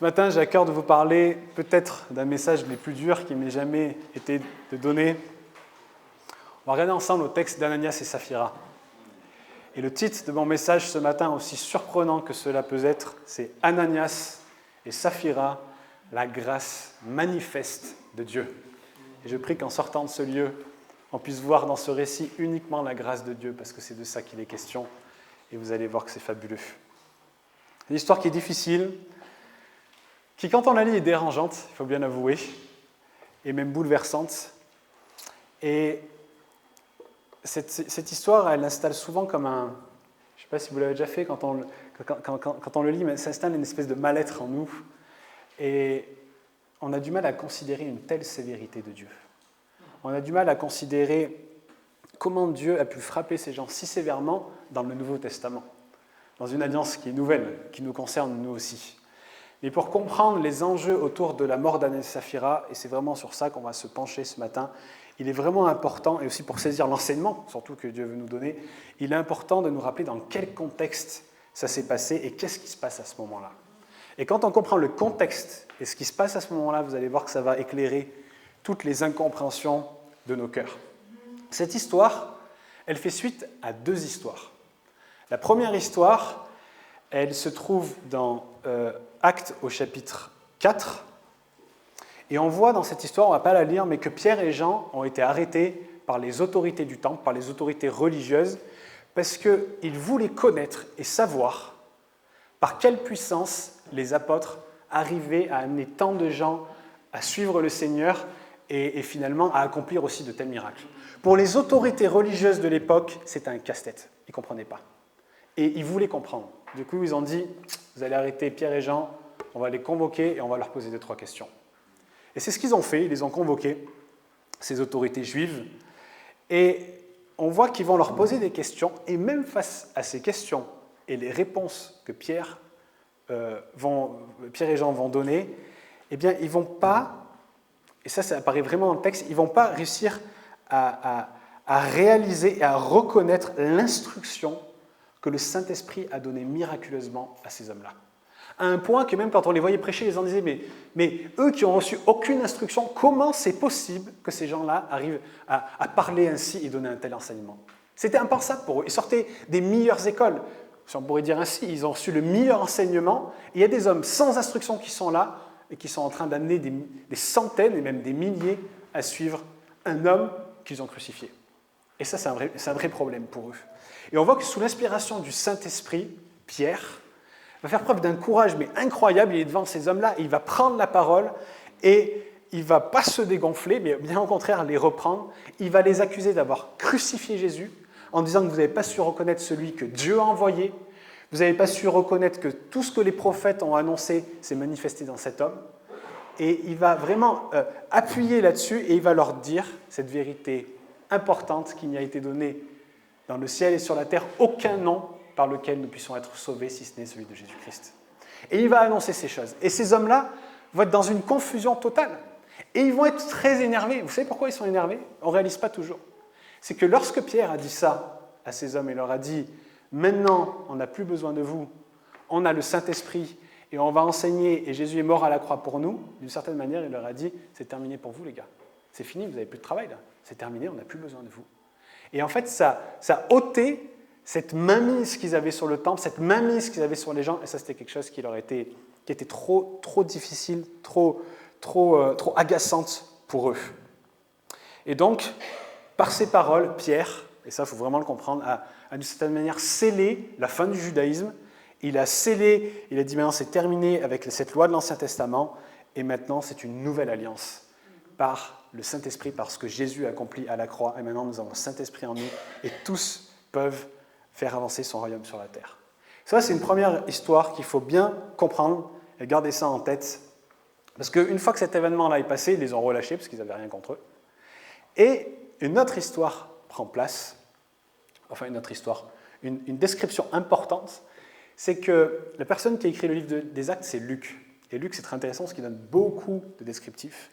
Ce matin, j'ai à cœur de vous parler peut-être d'un message les plus durs qui m'ait jamais été de donner. On va regarder ensemble au texte d'Ananias et Saphira. Et le titre de mon message ce matin, aussi surprenant que cela peut être, c'est Ananias et Saphira, la grâce manifeste de Dieu. Et je prie qu'en sortant de ce lieu, on puisse voir dans ce récit uniquement la grâce de Dieu, parce que c'est de ça qu'il est question. Et vous allez voir que c'est fabuleux. Une histoire qui est difficile, qui, quand on la lit, est dérangeante, il faut bien l'avouer, et même bouleversante. Et cette histoire, elle installe souvent comme un... Je ne sais pas si vous l'avez déjà fait, quand on le lit, mais ça installe une espèce de mal-être en nous. Et on a du mal à considérer une telle sévérité de Dieu. On a du mal à considérer comment Dieu a pu frapper ces gens si sévèrement dans le Nouveau Testament, dans une alliance qui est nouvelle, qui nous concerne nous aussi. Mais pour comprendre les enjeux autour de la mort d'Ananias et Saphira, et c'est vraiment sur ça qu'on va se pencher ce matin, il est vraiment important, et aussi pour saisir l'enseignement, surtout que Dieu veut nous donner, il est important de nous rappeler dans quel contexte ça s'est passé et qu'est-ce qui se passe à ce moment-là. Et quand on comprend le contexte et ce qui se passe à ce moment-là, vous allez voir que ça va éclairer toutes les incompréhensions de nos cœurs. Cette histoire, elle fait suite à deux histoires. La première histoire, elle se trouve dans Actes au chapitre 4. Et on voit dans cette histoire, on ne va pas la lire, mais que Pierre et Jean ont été arrêtés par les autorités du temple, par les autorités religieuses, parce qu'ils voulaient connaître et savoir par quelle puissance les apôtres arrivaient à amener tant de gens à suivre le Seigneur et finalement à accomplir aussi de tels miracles. Pour les autorités religieuses de l'époque, c'était un casse-tête. Ils ne comprenaient pas. Et ils voulaient comprendre. Du coup, ils ont dit, vous allez arrêter Pierre et Jean, on va les convoquer et on va leur poser 2-3 questions. Et c'est ce qu'ils ont fait, ils les ont convoqués, ces autorités juives, et on voit qu'ils vont leur poser des questions, et même face à ces questions et les réponses que Pierre et Jean vont donner, eh bien, ils ne vont pas, et ça apparaît vraiment dans le texte, ils ne vont pas réussir à réaliser et à reconnaître l'instruction que le Saint-Esprit a donnée miraculeusement à ces hommes-là. À un point que même quand on les voyait prêcher, les gens disaient mais eux qui n'ont reçu aucune instruction, comment c'est possible que ces gens-là arrivent à parler ainsi et donner un tel enseignement? C'était impensable pour eux. Ils sortaient des meilleures écoles, si on pourrait dire ainsi. Ils ont reçu le meilleur enseignement. Et il y a des hommes sans instruction qui sont là et qui sont en train d'amener des centaines et même des milliers à suivre un homme qu'ils ont crucifié. Et ça, c'est un vrai problème pour eux. Et on voit que sous l'inspiration du Saint-Esprit, Pierre va faire preuve d'un courage mais incroyable. Il est devant ces hommes-là et il va prendre la parole et il ne va pas se dégonfler, mais bien au contraire les reprendre. Il va les accuser d'avoir crucifié Jésus en disant que vous n'avez pas su reconnaître celui que Dieu a envoyé, vous n'avez pas su reconnaître que tout ce que les prophètes ont annoncé s'est manifesté dans cet homme. Et il va vraiment appuyer là-dessus et il va leur dire cette vérité importante qui n'y a été donnée dans le ciel et sur la terre, aucun nom par lequel nous puissions être sauvés, si ce n'est celui de Jésus-Christ. Et il va annoncer ces choses. Et ces hommes-là vont être dans une confusion totale. Et ils vont être très énervés. Vous savez pourquoi ils sont énervés? On ne réalise pas toujours. C'est que lorsque Pierre a dit ça à ces hommes, il leur a dit « Maintenant, on n'a plus besoin de vous, on a le Saint-Esprit et on va enseigner et Jésus est mort à la croix pour nous », d'une certaine manière, il leur a dit « C'est terminé pour vous les gars. C'est fini, vous n'avez plus de travail là. C'est terminé, on n'a plus besoin de vous. » Et en fait, ça ôtait cette mainmise qu'ils avaient sur le temple, cette mainmise qu'ils avaient sur les gens, et ça c'était quelque chose qui était trop difficile, trop agaçante pour eux. Et donc, par ces paroles, Pierre, et ça il faut vraiment le comprendre, a d'une certaine manière scellé la fin du judaïsme. Il a dit maintenant c'est terminé avec cette loi de l'Ancien Testament, et maintenant c'est une nouvelle alliance par le Saint-Esprit, par ce que Jésus a accompli à la croix, et maintenant nous avons le Saint-Esprit en nous, et tous peuvent faire avancer son royaume sur la terre. Ça, c'est une première histoire qu'il faut bien comprendre et garder ça en tête. Parce qu'une fois que cet événement-là est passé, ils les ont relâchés parce qu'ils n'avaient rien contre eux. Et une autre histoire prend place, enfin une autre histoire, une description importante, c'est que la personne qui a écrit le livre des Actes, c'est Luc. Et Luc, c'est très intéressant parce qu'il donne beaucoup de descriptifs.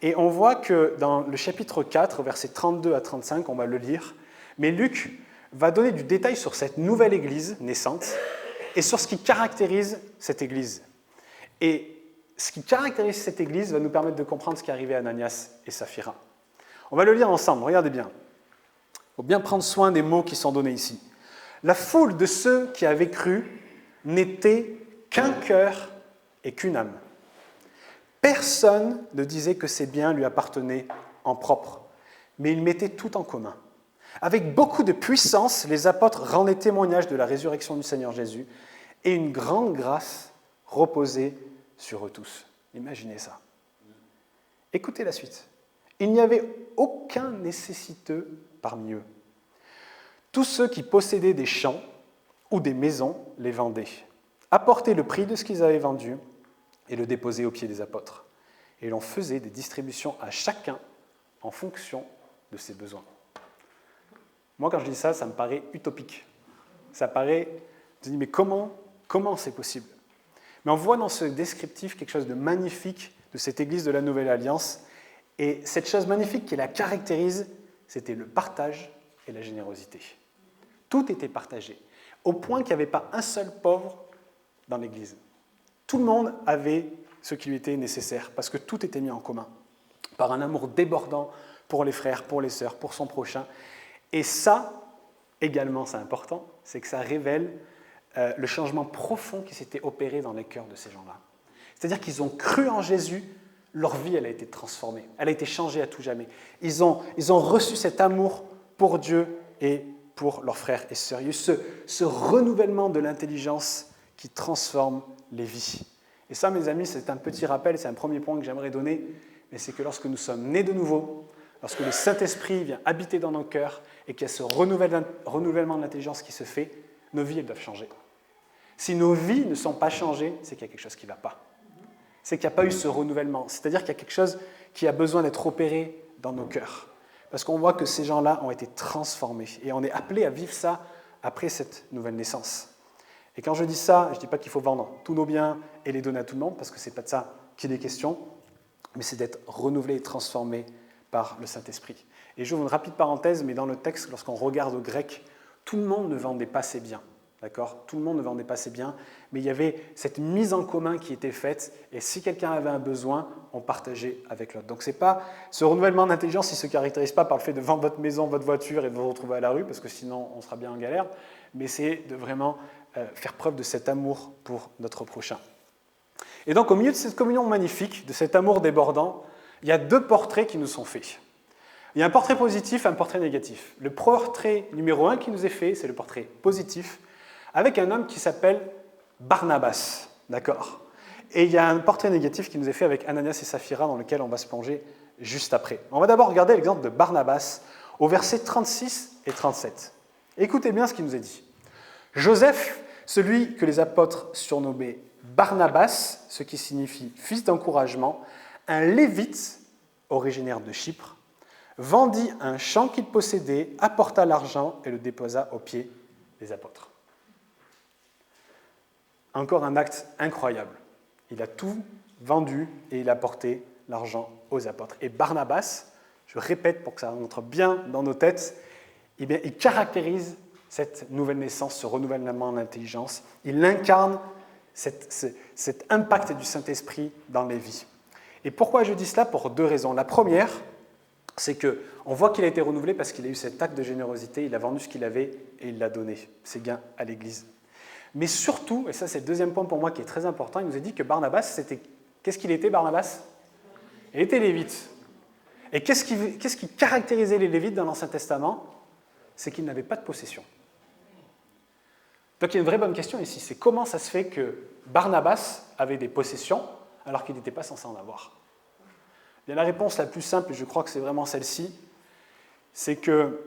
Et on voit que dans le chapitre 4, versets 32 à 35, on va le lire, mais Luc va donner du détail sur cette nouvelle église naissante et sur ce qui caractérise cette église. Et ce qui caractérise cette église va nous permettre de comprendre ce qui est arrivé à Ananias et Saphira. On va le lire ensemble, regardez bien. Il faut bien prendre soin des mots qui sont donnés ici. La foule de ceux qui avaient cru n'était qu'un cœur et qu'une âme. Personne ne disait que ses biens lui appartenaient en propre, mais ils mettaient tout en commun. Avec beaucoup de puissance, les apôtres rendaient témoignage de la résurrection du Seigneur Jésus, et une grande grâce reposait sur eux tous. Imaginez ça. Écoutez la suite. Il n'y avait aucun nécessiteux parmi eux. Tous ceux qui possédaient des champs ou des maisons les vendaient, apportaient le prix de ce qu'ils avaient vendu et le déposaient aux pieds des apôtres. Et l'on faisait des distributions à chacun en fonction de ses besoins. Moi, quand je dis ça, ça me paraît utopique. Ça paraît, je me dis, mais comment c'est possible? Mais on voit dans ce descriptif quelque chose de magnifique de cette Église de la Nouvelle Alliance. Et cette chose magnifique qui la caractérise, c'était le partage et la générosité. Tout était partagé, au point qu'il n'y avait pas un seul pauvre dans l'Église. Tout le monde avait ce qui lui était nécessaire, parce que tout était mis en commun, par un amour débordant pour les frères, pour les sœurs, pour son prochain. Et ça, également, c'est important, c'est que ça révèle le changement profond qui s'était opéré dans les cœurs de ces gens-là. C'est-à-dire qu'ils ont cru en Jésus, leur vie, elle a été transformée, elle a été changée à tout jamais. Ils ont reçu cet amour pour Dieu et pour leurs frères et sœurs. Il y a eu ce renouvellement de l'intelligence qui transforme les vies. Et ça, mes amis, c'est un petit rappel, c'est un premier point que j'aimerais donner, mais c'est que lorsque nous sommes nés de nouveau, lorsque le Saint-Esprit vient habiter dans nos cœurs et qu'il y a ce renouvellement de l'intelligence qui se fait, nos vies, elles doivent changer. Si nos vies ne sont pas changées, c'est qu'il y a quelque chose qui ne va pas. C'est qu'il n'y a pas eu ce renouvellement. C'est-à-dire qu'il y a quelque chose qui a besoin d'être opéré dans nos cœurs. Parce qu'on voit que ces gens-là ont été transformés. Et on est appelé à vivre ça après cette nouvelle naissance. Et quand je dis ça, je ne dis pas qu'il faut vendre tous nos biens et les donner à tout le monde, parce que ce n'est pas de ça qu'il est question, mais c'est d'être renouvelé et transformé par le Saint-Esprit. Et j'ouvre une rapide parenthèse, mais dans le texte, lorsqu'on regarde au grec, tout le monde ne vendait pas ses biens. D'accord ? Tout le monde ne vendait pas ses biens, mais il y avait cette mise en commun qui était faite, et si quelqu'un avait un besoin, on partageait avec l'autre. Donc ce renouvellement d'intelligence, il ne se caractérise pas par le fait de vendre votre maison, votre voiture et de vous retrouver à la rue, parce que sinon on sera bien en galère, mais c'est de vraiment faire preuve de cet amour pour notre prochain. Et donc au milieu de cette communion magnifique, de cet amour débordant, il y a deux portraits qui nous sont faits. Il y a un portrait positif et un portrait négatif. Le portrait numéro 1 qui nous est fait, c'est le portrait positif, avec un homme qui s'appelle Barnabas, d'accord ? Et il y a un portrait négatif qui nous est fait avec Ananias et Saphira, dans lequel on va se plonger juste après. On va d'abord regarder l'exemple de Barnabas, au verset 36 et 37. Écoutez bien ce qui nous est dit. Joseph, celui que les apôtres surnommaient Barnabas, ce qui signifie fils d'encouragement, un lévite, originaire de Chypre, vendit un champ qu'il possédait, apporta l'argent et le déposa aux pieds des apôtres. Encore un acte incroyable. Il a tout vendu et il a apporté l'argent aux apôtres. Et Barnabas, je répète pour que ça rentre bien dans nos têtes, eh bien, il caractérise cette nouvelle naissance, ce renouvellement d'intelligence. Il incarne cet impact du Saint-Esprit dans les vies. Et pourquoi je dis cela? Pour deux raisons. La première, c'est qu'on voit qu'il a été renouvelé parce qu'il a eu cet acte de générosité, il a vendu ce qu'il avait et il l'a donné, ses gains à l'Église. Mais surtout, et ça c'est le deuxième point pour moi qui est très important, il nous a dit que Barnabas, qu'est-ce qu'il était Barnabas? Il était lévite. Et qu'est-ce qui caractérisait les lévites dans l'Ancien Testament? C'est qu'ils n'avaient pas de possession. Donc il y a une vraie bonne question ici, c'est comment ça se fait que Barnabas avait des possessions alors qu'il n'était pas censé en avoir? Bien, la réponse la plus simple, et je crois que c'est vraiment celle-ci, c'est que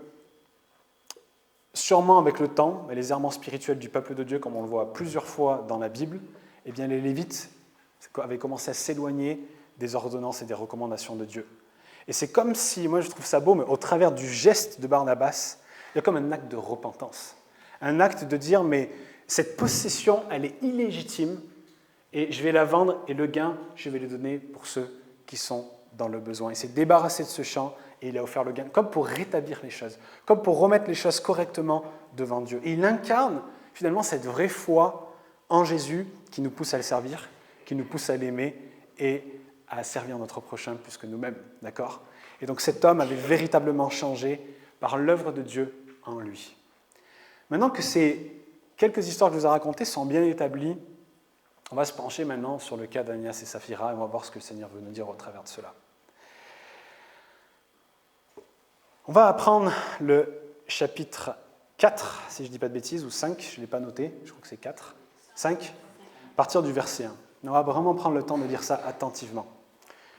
sûrement avec le temps, et les errements spirituels du peuple de Dieu, comme on le voit plusieurs fois dans la Bible, eh bien les Lévites avaient commencé à s'éloigner des ordonnances et des recommandations de Dieu. Et c'est comme si, moi je trouve ça beau, mais au travers du geste de Barnabas, il y a comme un acte de repentance. Un acte de dire, mais cette possession, elle est illégitime, et je vais la vendre, et le gain, je vais le donner pour ceux qui sont dans le besoin. Il s'est débarrassé de ce champ, et il a offert le gain, comme pour rétablir les choses, comme pour remettre les choses correctement devant Dieu. Et il incarne finalement cette vraie foi en Jésus qui nous pousse à le servir, qui nous pousse à l'aimer, et à servir notre prochain plus que nous-mêmes, d'accord? Et donc cet homme avait véritablement changé par l'œuvre de Dieu en lui. Maintenant que ces quelques histoires que je vous ai racontées sont bien établies, on va se pencher maintenant sur le cas d'Ananias et Saphira et on va voir ce que le Seigneur veut nous dire au travers de cela. On va apprendre le chapitre 4, si je ne dis pas de bêtises, ou 5, je ne l'ai pas noté, je crois que c'est 4, 5, à partir du verset 1. On va vraiment prendre le temps de lire ça attentivement.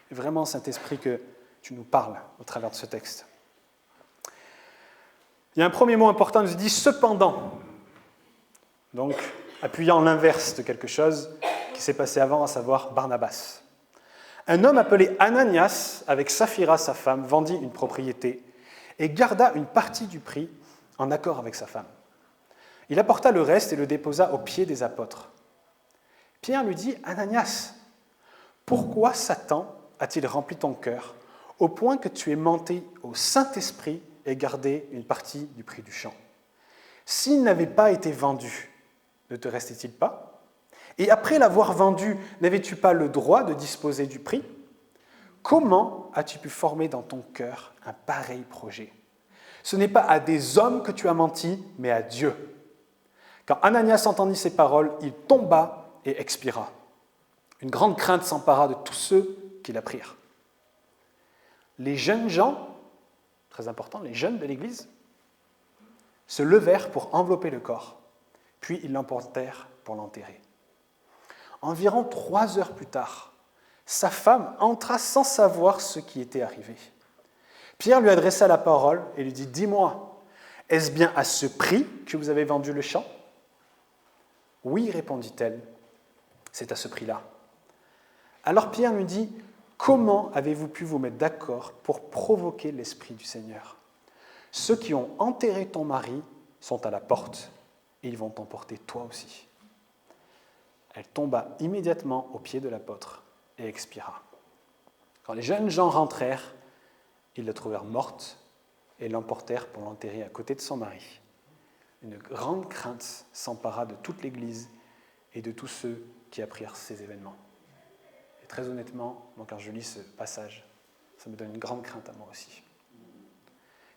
Et vraiment, Saint-Esprit, que tu nous parles au travers de ce texte. Il y a un premier mot important, il nous dit « cependant ». Donc, appuyant l'inverse de quelque chose qui s'est passé avant, à savoir Barnabas. Un homme appelé Ananias, avec Saphira, sa femme, vendit une propriété et garda une partie du prix en accord avec sa femme. Il apporta le reste et le déposa aux pieds des apôtres. Pierre lui dit « Ananias, pourquoi Satan a-t-il rempli ton cœur au point que tu es menti au Saint-Esprit et gardé une partie du prix du champ? S'il n'avait pas été vendu, ne te restait-il pas? Et après l'avoir vendu, n'avais-tu pas le droit de disposer du prix? Comment as-tu pu former dans ton cœur un pareil projet? Ce n'est pas à des hommes que tu as menti, mais à Dieu. » Quand Ananias entendit ces paroles, il tomba et expira. Une grande crainte s'empara de tous ceux qui l'apprirent. Les jeunes gens, très important, les jeunes de l'Église, se levèrent pour envelopper le corps, puis ils l'emportèrent pour l'enterrer. Environ 3 heures plus tard, sa femme entra sans savoir ce qui était arrivé. Pierre lui adressa la parole et lui dit « Dis-moi, est-ce bien à ce prix que vous avez vendu le champ ?» « Oui, répondit-elle, c'est à ce prix-là. » Alors Pierre lui dit « Comment avez-vous pu vous mettre d'accord pour provoquer l'Esprit du Seigneur? Ceux qui ont enterré ton mari sont à la porte et ils vont t'emporter toi aussi. » Elle tomba immédiatement aux pieds de l'apôtre et expira. Quand les jeunes gens rentrèrent, ils la trouvèrent morte et l'emportèrent pour l'enterrer à côté de son mari. Une grande crainte s'empara de toute l'Église et de tous ceux qui apprirent ces événements. Et très honnêtement, quand je lis ce passage, ça me donne une grande crainte à moi aussi.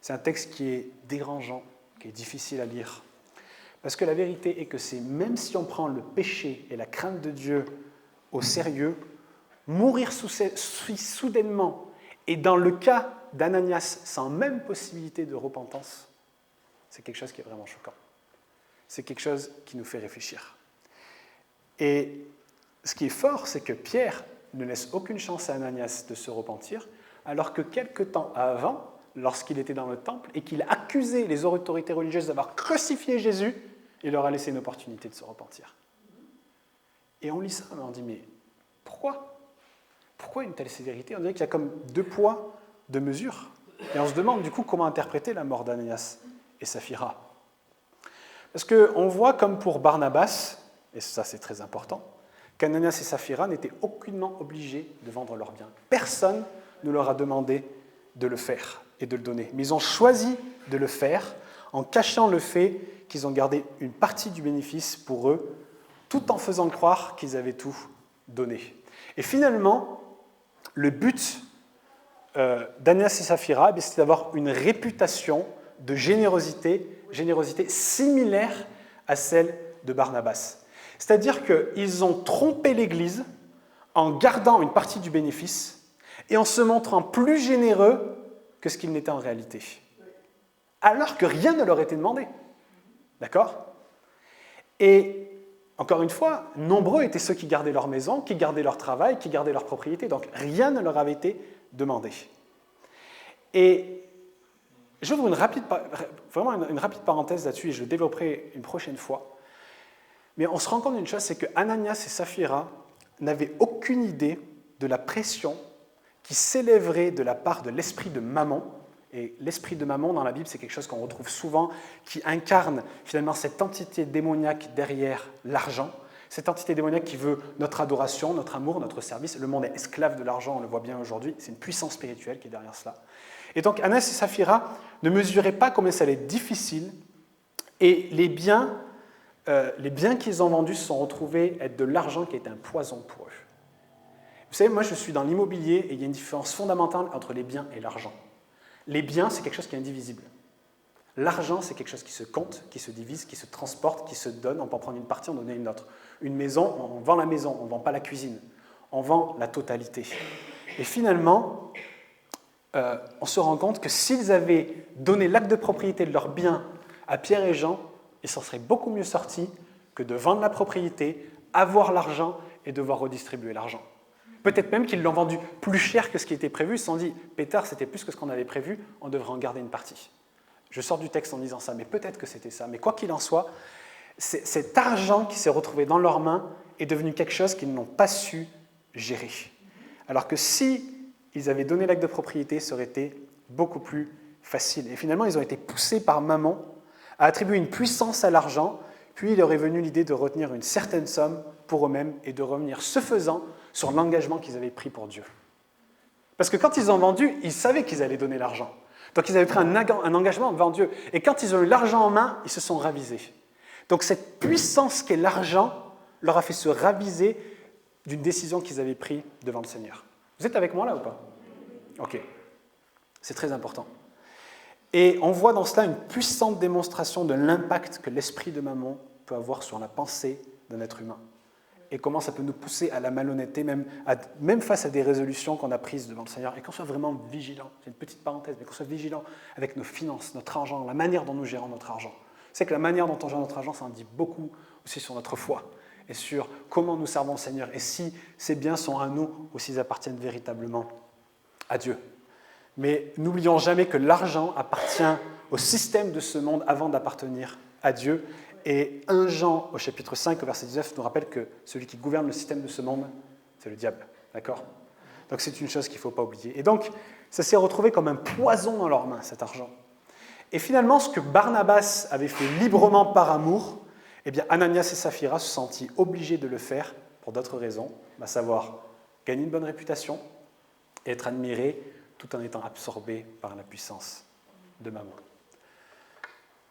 C'est un texte qui est dérangeant, qui est difficile à lire. Parce que la vérité est que c'est même si on prend le péché et la crainte de Dieu au sérieux, mourir soudainement, et dans le cas d'Ananias, sans même possibilité de repentance, c'est quelque chose qui est vraiment choquant. C'est quelque chose qui nous fait réfléchir. Et ce qui est fort, c'est que Pierre ne laisse aucune chance à Ananias de se repentir, alors que quelque temps avant, lorsqu'il était dans le temple et qu'il accusait les autorités religieuses d'avoir crucifié Jésus, il leur a laissé une opportunité de se repentir. Et on lit ça, et on dit, mais pourquoi? Pourquoi une telle sévérité? On dirait qu'il y a comme 2 poids, 2 mesures. Et on se demande du coup comment interpréter la mort d'Ananias et Saphira. Parce qu'on voit comme pour Barnabas, et ça c'est très important, qu'Ananias et Saphira n'étaient aucunement obligés de vendre leurs biens. Personne ne leur a demandé de le faire et de le donner. Mais ils ont choisi de le faire en cachant le fait qu'ils ont gardé une partie du bénéfice pour eux, tout en faisant croire qu'ils avaient tout donné. Et finalement, le but d'Ananias et Saphira, c'est d'avoir une réputation de générosité similaire à celle de Barnabas. C'est-à-dire qu'ils ont trompé l'Église en gardant une partie du bénéfice et en se montrant plus généreux que ce qu'ils n'étaient en réalité. Alors que rien ne leur était demandé. D'accord? Et encore une fois, nombreux étaient ceux qui gardaient leur maison, qui gardaient leur travail, qui gardaient leur propriété, donc rien ne leur avait été demandé. Et j'ouvre une rapide parenthèse là-dessus et je le développerai une prochaine fois. Mais on se rend compte d'une chose, c'est que Ananias et Saphira n'avaient aucune idée de la pression qui s'élèverait de la part de l'esprit de Mammon. Et l'esprit de Mammon, dans la Bible, c'est quelque chose qu'on retrouve souvent, qui incarne finalement cette entité démoniaque derrière l'argent, cette entité démoniaque qui veut notre adoration, notre amour, notre service. Le monde est esclave de l'argent, on le voit bien aujourd'hui, c'est une puissance spirituelle qui est derrière cela. Et donc Ananias et Saphira ne mesuraient pas combien ça allait être difficile, et les biens qu'ils ont vendus se sont retrouvés être de l'argent qui était un poison pour eux. Vous Vous savez, moi je suis dans l'immobilier et il y a une différence fondamentale entre les biens et l'argent. Les biens, c'est quelque chose qui est indivisible. L'argent, c'est quelque chose qui se compte, qui se divise, qui se transporte, qui se donne. On peut en prendre une partie, en donner une autre. Une maison, on vend la maison, on ne vend pas la cuisine. On vend la totalité. Et finalement, on se rend compte que s'ils avaient donné l'acte de propriété de leurs biens à Pierre et Jean, ils s'en seraient beaucoup mieux sortis que de vendre la propriété, avoir l'argent et devoir redistribuer l'argent. Peut-être même qu'ils l'ont vendu plus cher que ce qui était prévu. Ils se sont dit, pétard, c'était plus que ce qu'on avait prévu, on devrait en garder une partie. Je sors du texte en disant ça, mais peut-être que c'était ça. Mais quoi qu'il en soit, cet argent qui s'est retrouvé dans leurs mains est devenu quelque chose qu'ils n'ont pas su gérer. Alors que si ils avaient donné l'acte de propriété, ça aurait été beaucoup plus facile. Et finalement, ils ont été poussés par maman à attribuer une puissance à l'argent, puis il leur est venu l'idée de retenir une certaine somme pour eux-mêmes et de revenir, ce faisant, sur l'engagement qu'ils avaient pris pour Dieu. Parce que quand ils ont vendu, ils savaient qu'ils allaient donner l'argent. Donc ils avaient pris un engagement devant Dieu. Et quand ils ont eu l'argent en main, ils se sont ravisés. Donc cette puissance qu'est l'argent leur a fait se raviser d'une décision qu'ils avaient prise devant le Seigneur. Vous êtes avec moi là ou pas? Ok. C'est très important. Et on voit dans cela une puissante démonstration de l'impact que l'esprit de maman peut avoir sur la pensée d'un être humain. Et comment ça peut nous pousser à la malhonnêteté, même face à des résolutions qu'on a prises devant le Seigneur, et qu'on soit vraiment vigilant. C'est une petite parenthèse, mais qu'on soit vigilant avec nos finances, notre argent, la manière dont nous gérons notre argent. C'est que la manière dont on gère notre argent, ça en dit beaucoup aussi sur notre foi, et sur comment nous servons le Seigneur, et si ces biens sont à nous ou s'ils appartiennent véritablement à Dieu. Mais n'oublions jamais que l'argent appartient au système de ce monde avant d'appartenir à Dieu. Et 1 Jean, au chapitre 5, au verset 19, nous rappelle que celui qui gouverne le système de ce monde, c'est le diable. D'accord? Donc c'est une chose qu'il ne faut pas oublier. Et donc, ça s'est retrouvé comme un poison dans leurs mains, cet argent. Et finalement, ce que Barnabas avait fait librement par amour, eh bien, Ananias et Saphira se sentent obligés de le faire pour d'autres raisons, à savoir gagner une bonne réputation et être admirés tout en étant absorbés par la puissance de maman.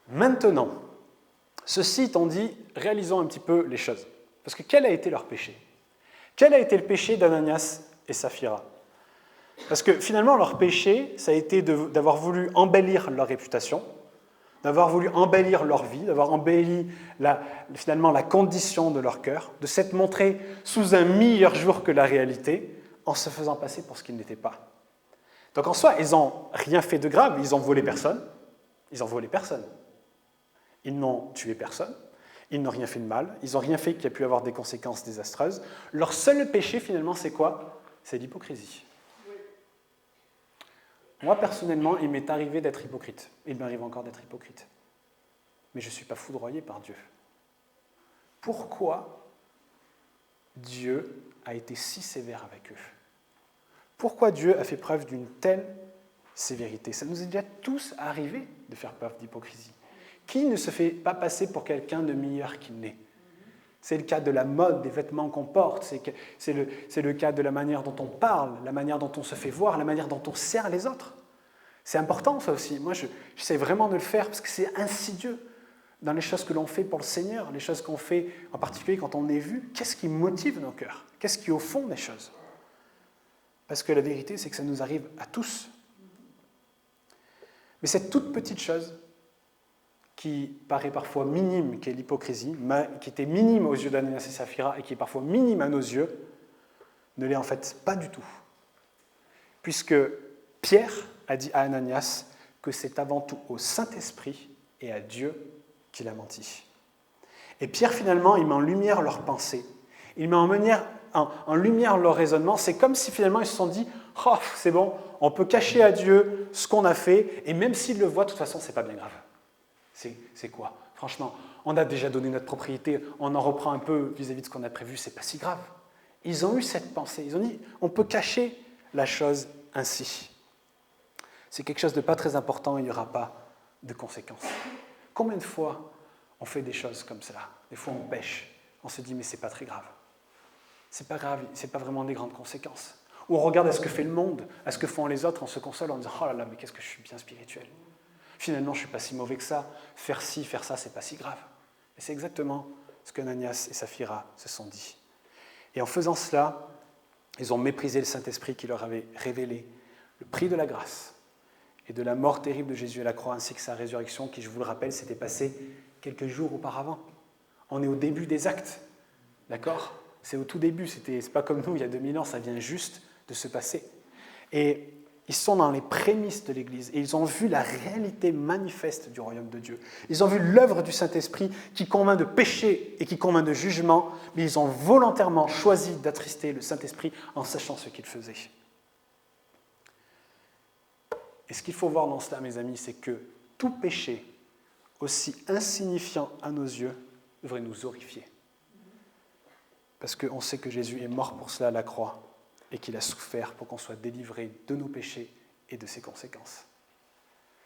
Maintenant, ceci étant dit, réalisons un petit peu les choses. Parce que quel a été leur péché? Quel a été le péché d'Ananias et Saphira? Parce que finalement, leur péché, ça a été d'avoir voulu embellir leur réputation, d'avoir voulu embellir leur vie, d'avoir embelli finalement la condition de leur cœur, de s'être montrés sous un meilleur jour que la réalité, en se faisant passer pour ce qu'ils n'étaient pas. Donc en soi, ils n'ont rien fait de grave, ils n'ont volé personne. Ils ont volé personne. Ils n'ont tué personne, ils n'ont rien fait de mal, ils n'ont rien fait qui a pu avoir des conséquences désastreuses. Leur seul péché, finalement, c'est quoi? C'est l'hypocrisie. Moi, personnellement, il m'est arrivé d'être hypocrite. Il m'arrive encore d'être hypocrite. Mais je ne suis pas foudroyé par Dieu. Pourquoi Dieu a été si sévère avec eux? Pourquoi Dieu a fait preuve d'une telle sévérité? Ça nous est déjà tous arrivé de faire preuve d'hypocrisie. Qui ne se fait pas passer pour quelqu'un de meilleur qu'il n'est? C'est le cas de la mode, des vêtements qu'on porte, c'est le cas de la manière dont on parle, la manière dont on se fait voir, la manière dont on sert les autres. C'est important ça aussi. Moi, j'essaie vraiment de le faire parce que c'est insidieux dans les choses que l'on fait pour le Seigneur, les choses qu'on fait en particulier quand on est vu. Qu'est-ce qui motive nos cœurs? Qu'est-ce qui est au fond des choses? Parce que la vérité, c'est que ça nous arrive à tous. Mais cette toute petite chose qui paraît parfois minime, qui est l'hypocrisie, qui était minime aux yeux d'Ananias et Saphira et qui est parfois minime à nos yeux, ne l'est en fait pas du tout. Puisque Pierre a dit à Ananias que c'est avant tout au Saint-Esprit et à Dieu qu'il a menti. Et Pierre, finalement, il met en lumière leurs pensées, il met en lumière leur raisonnement. C'est comme si finalement ils se sont dit « Oh, c'est bon, on peut cacher à Dieu ce qu'on a fait, et même s'il le voit, de toute façon, c'est pas bien grave. » C'est quoi? Franchement, on a déjà donné notre propriété, on en reprend un peu vis-à-vis de ce qu'on a prévu, c'est pas si grave. Ils ont eu cette pensée, ils ont dit, on peut cacher la chose ainsi. C'est quelque chose de pas très important, il n'y aura pas de conséquences. Combien de fois on fait des choses comme cela? Des fois on pêche, on se dit, mais c'est pas très grave. C'est pas grave, c'est pas vraiment des grandes conséquences. Ou on regarde à ce que fait le monde, à ce que font les autres, on se console en disant, oh là là, mais qu'est-ce que je suis bien spirituel. Finalement, je ne suis pas si mauvais que ça. Faire ci, faire ça, ce n'est pas si grave. Et c'est exactement ce que Ananias et Saphira se sont dit. Et en faisant cela, Ils ont méprisé le Saint-Esprit qui leur avait révélé le prix de la grâce et de la mort terrible de Jésus à la croix, ainsi que sa résurrection, qui, je vous le rappelle, s'était passée quelques jours auparavant. On est au début des actes, d'accord ? C'est au tout début, c'est pas comme nous, il y a 2000 ans, ça vient juste de se passer. Et ils sont dans les prémices de l'Église et ils ont vu la réalité manifeste du royaume de Dieu. Ils ont vu l'œuvre du Saint-Esprit qui convainc de péché et qui convainc de jugement, mais ils ont volontairement choisi d'attrister le Saint-Esprit en sachant ce qu'ils faisaient. Et ce qu'il faut voir dans cela, mes amis, c'est que tout péché, aussi insignifiant à nos yeux, devrait nous horrifier. Parce qu'on sait que Jésus est mort pour cela à la croix et qu'il a souffert pour qu'on soit délivré de nos péchés et de ses conséquences.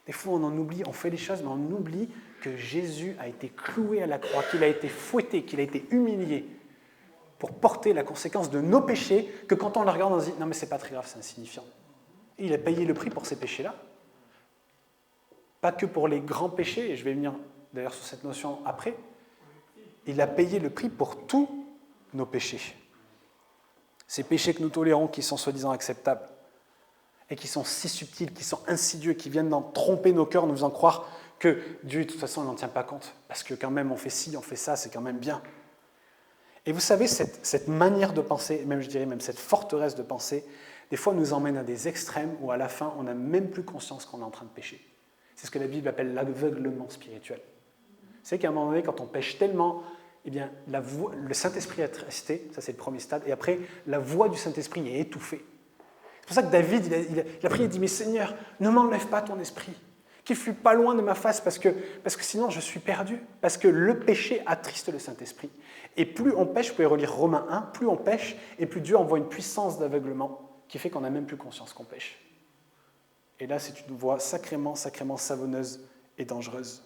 Des fois, on en oublie, on fait les choses, mais on oublie que Jésus a été cloué à la croix, qu'il a été fouetté, qu'il a été humilié pour porter la conséquence de nos péchés, que quand on le regarde, on se dit « Non, mais c'est pas très grave, c'est insignifiant ». Il a payé le prix pour ces péchés-là. Pas que pour les grands péchés, et je vais venir d'ailleurs sur cette notion après. Il a payé le prix pour tous nos péchés. Ces péchés que nous tolérons, qui sont soi-disant acceptables, et qui sont si subtils, qui sont insidieux, qui viennent d'en tromper nos cœurs, nous faisant croire que Dieu, de toute façon, n'en tient pas compte, parce que quand même on fait ci, on fait ça, c'est quand même bien. Et vous savez, cette manière de penser, même je dirais même cette forteresse de pensée, des fois nous emmène à des extrêmes où à la fin, on n'a même plus conscience qu'on est en train de pécher. C'est ce que la Bible appelle l'aveuglement spirituel. C'est qu'à un moment donné, quand on pêche tellement, eh bien, le Saint-Esprit est resté, ça c'est le premier stade, et après, la voix du Saint-Esprit est étouffée. C'est pour ça que David, il a prié, il dit « Mais Seigneur, ne m'enlève pas ton esprit, qu'il ne fût pas loin de ma face, parce que sinon je suis perdu. » Parce que le péché attriste le Saint-Esprit. Et plus on pêche, vous pouvez relire Romains 1, plus on pêche, et plus Dieu envoie une puissance d'aveuglement qui fait qu'on n'a même plus conscience qu'on pêche. Et là, c'est une voie sacrément savonneuse et dangereuse.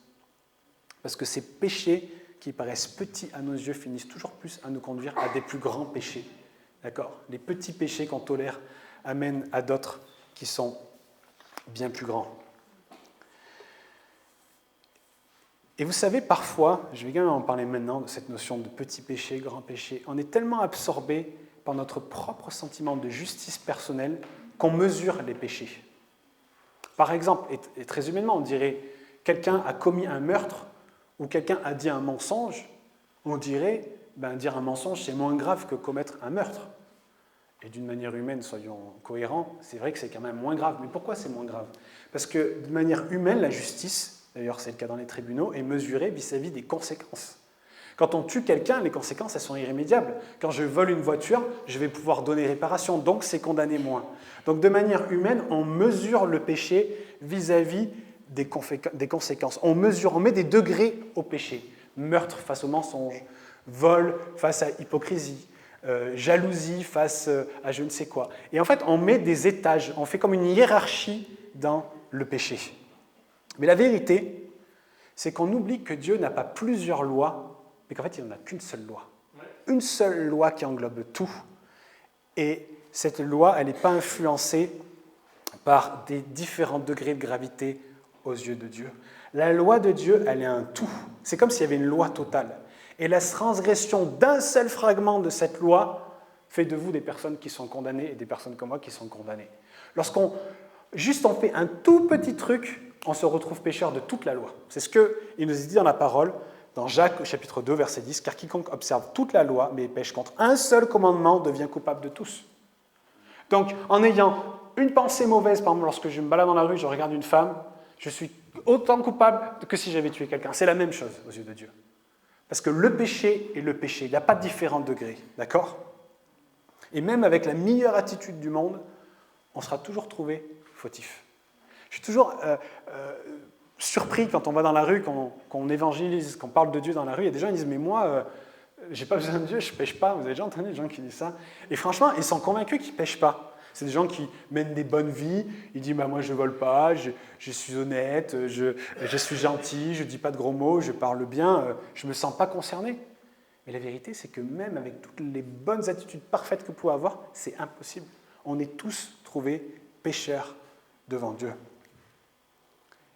Parce que ces péchés qui paraissent petits à nos yeux finissent toujours plus à nous conduire à des plus grands péchés. D'accord ? Les petits péchés qu'on tolère amènent à d'autres qui sont bien plus grands. Et vous savez, parfois, je vais également en parler maintenant de cette notion de petit péché, grand péché, on est tellement absorbé par notre propre sentiment de justice personnelle qu'on mesure les péchés. Par exemple, et très humainement, on dirait quelqu'un a commis un meurtre ou quelqu'un a dit un mensonge, on dirait dire un mensonge c'est moins grave que commettre un meurtre. Et d'une manière humaine, soyons cohérents, c'est vrai que c'est quand même moins grave. Mais pourquoi c'est moins grave ? Parce que de manière humaine, la justice, d'ailleurs c'est le cas dans les tribunaux, est mesurée vis-à-vis des conséquences. Quand on tue quelqu'un, les conséquences, elles sont irrémédiables. Quand je vole une voiture, je vais pouvoir donner réparation, donc c'est condamné moins. Donc de manière humaine, on mesure le péché vis-à-vis des conséquences. On met des degrés au péché. Meurtre face au mensonge, vol face à hypocrisie, jalousie face à je ne sais quoi. Et en fait, on met des étages, on fait comme une hiérarchie dans le péché. Mais la vérité, c'est qu'on oublie que Dieu n'a pas plusieurs lois, mais qu'en fait, il n'y en a qu'une seule loi. Une seule loi qui englobe tout. Et cette loi, elle n'est pas influencée par des différents degrés de gravité aux yeux de Dieu. La loi de Dieu, elle est un tout. C'est comme s'il y avait une loi totale. Et la transgression d'un seul fragment de cette loi fait de vous des personnes qui sont condamnées et des personnes comme moi qui sont condamnées. Lorsqu'on fait un tout petit truc, on se retrouve pécheur de toute la loi. C'est ce qu'il nous dit dans la parole, dans Jacques chapitre 2, verset 10, « Car quiconque observe toute la loi, mais pêche contre un seul commandement, devient coupable de tous. » Donc, en ayant une pensée mauvaise, par exemple, lorsque je me balade dans la rue, je regarde une femme, je suis autant coupable que si j'avais tué quelqu'un. C'est la même chose aux yeux de Dieu. Parce que le péché est le péché. Il n'y a pas de différents degrés. D'accord ? Et même avec la meilleure attitude du monde, on sera toujours trouvé fautif. Je suis toujours surpris quand on va dans la rue, qu'on évangélise, qu'on parle de Dieu dans la rue. Il y a des gens qui disent « Mais moi, j'ai pas besoin de Dieu, je ne pêche pas. » Vous avez déjà entendu des gens qui disent ça ? Et franchement, ils sont convaincus qu'ils ne pêchent pas. C'est des gens qui mènent des bonnes vies. Ils disent moi je ne vole pas, je suis honnête, je suis gentil, je ne dis pas de gros mots, je parle bien, je ne me sens pas concerné. Mais la vérité, c'est que même avec toutes les bonnes attitudes parfaites que vous pouvez avoir, c'est impossible. On est tous trouvés pécheurs devant Dieu.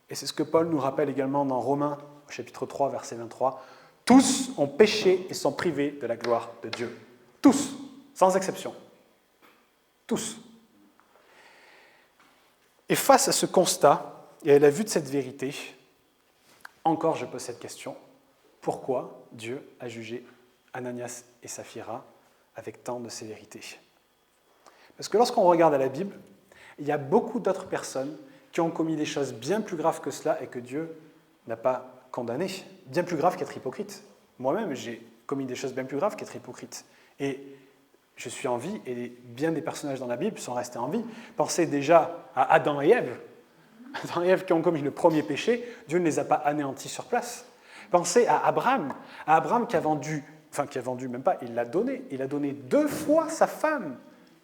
Et c'est ce que Paul nous rappelle également dans Romains, chapitre 3, verset 23. Tous ont péché et sont privés de la gloire de Dieu. Tous, sans exception. Tous. Et face à ce constat, et à la vue de cette vérité, encore je pose cette question, pourquoi Dieu a jugé Ananias et Saphira avec tant de sévérité? Parce que lorsqu'on regarde à la Bible, il y a beaucoup d'autres personnes qui ont commis des choses bien plus graves que cela et que Dieu n'a pas condamnées, bien plus graves qu'être hypocrite. Moi-même, j'ai commis des choses bien plus graves qu'être hypocrite. Et je suis en vie, et bien des personnages dans la Bible sont restés en vie. Pensez déjà à Adam et Ève. Adam et Ève qui ont commis le premier péché, Dieu ne les a pas anéantis sur place. Pensez à Abraham qui a vendu, même pas, il l'a donné 2 fois sa femme,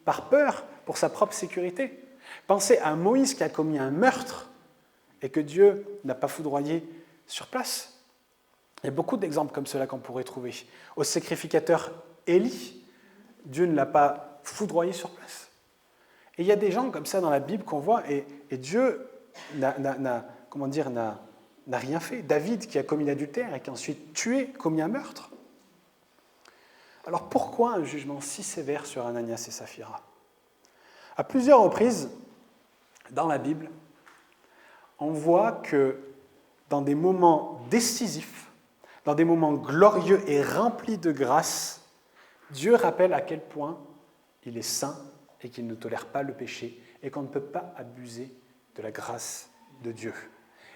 par peur, pour sa propre sécurité. Pensez à Moïse qui a commis un meurtre, et que Dieu n'a pas foudroyé sur place. Il y a beaucoup d'exemples comme cela qu'on pourrait trouver. Au sacrificateur Élie, Dieu ne l'a pas foudroyé sur place. Et il y a des gens comme ça dans la Bible qu'on voit, et Dieu n'a rien fait. David qui a commis l'adultère et qui a ensuite commis un meurtre. Alors pourquoi un jugement si sévère sur Ananias et Saphira? À plusieurs reprises, dans la Bible, on voit que dans des moments décisifs, dans des moments glorieux et remplis de grâce, Dieu rappelle à quel point il est saint et qu'il ne tolère pas le péché et qu'on ne peut pas abuser de la grâce de Dieu.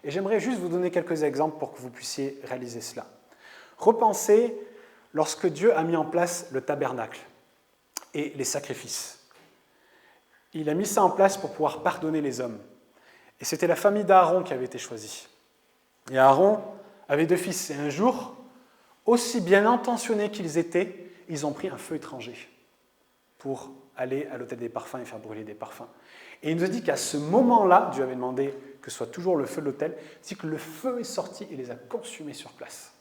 Et j'aimerais juste vous donner quelques exemples pour que vous puissiez réaliser cela. Repensez lorsque Dieu a mis en place le tabernacle et les sacrifices. Il a mis ça en place pour pouvoir pardonner les hommes. Et c'était la famille d'Aaron qui avait été choisie. Et Aaron avait 2 fils. Et un jour, aussi bien intentionnés qu'ils étaient, ils ont pris un feu étranger pour aller à l'autel des parfums et faire brûler des parfums. Et il nous a dit qu'à ce moment-là, Dieu avait demandé que ce soit toujours le feu de l'autel, c'est que le feu est sorti et les a consumés sur place.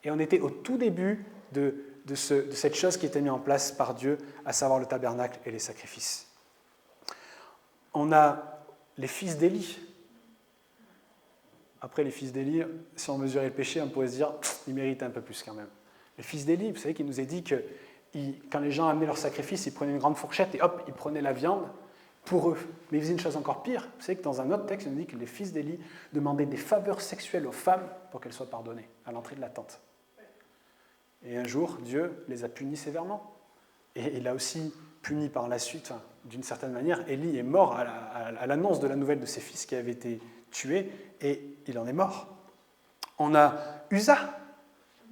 Et on était au tout début de cette chose qui était mise en place par Dieu, à savoir le tabernacle et les sacrifices. On a les fils d'Élie. Après, les fils d'Élie, si on mesurait le péché, on pourrait se dire ils méritent un peu plus quand même. Les fils d'Élie, vous savez qu'il nous a dit que quand les gens amenaient leur sacrifice, ils prenaient une grande fourchette et hop, ils prenaient la viande pour eux. Mais ils faisaient une chose encore pire. Vous savez que dans un autre texte, il nous dit que les fils d'Élie demandaient des faveurs sexuelles aux femmes pour qu'elles soient pardonnées à l'entrée de la tente. Et un jour, Dieu les a punis sévèrement. Et il a aussi puni par la suite, d'une certaine manière. Élie est mort à l'annonce de la nouvelle de ses fils qui avaient été tués, et il en est mort. On a Uza.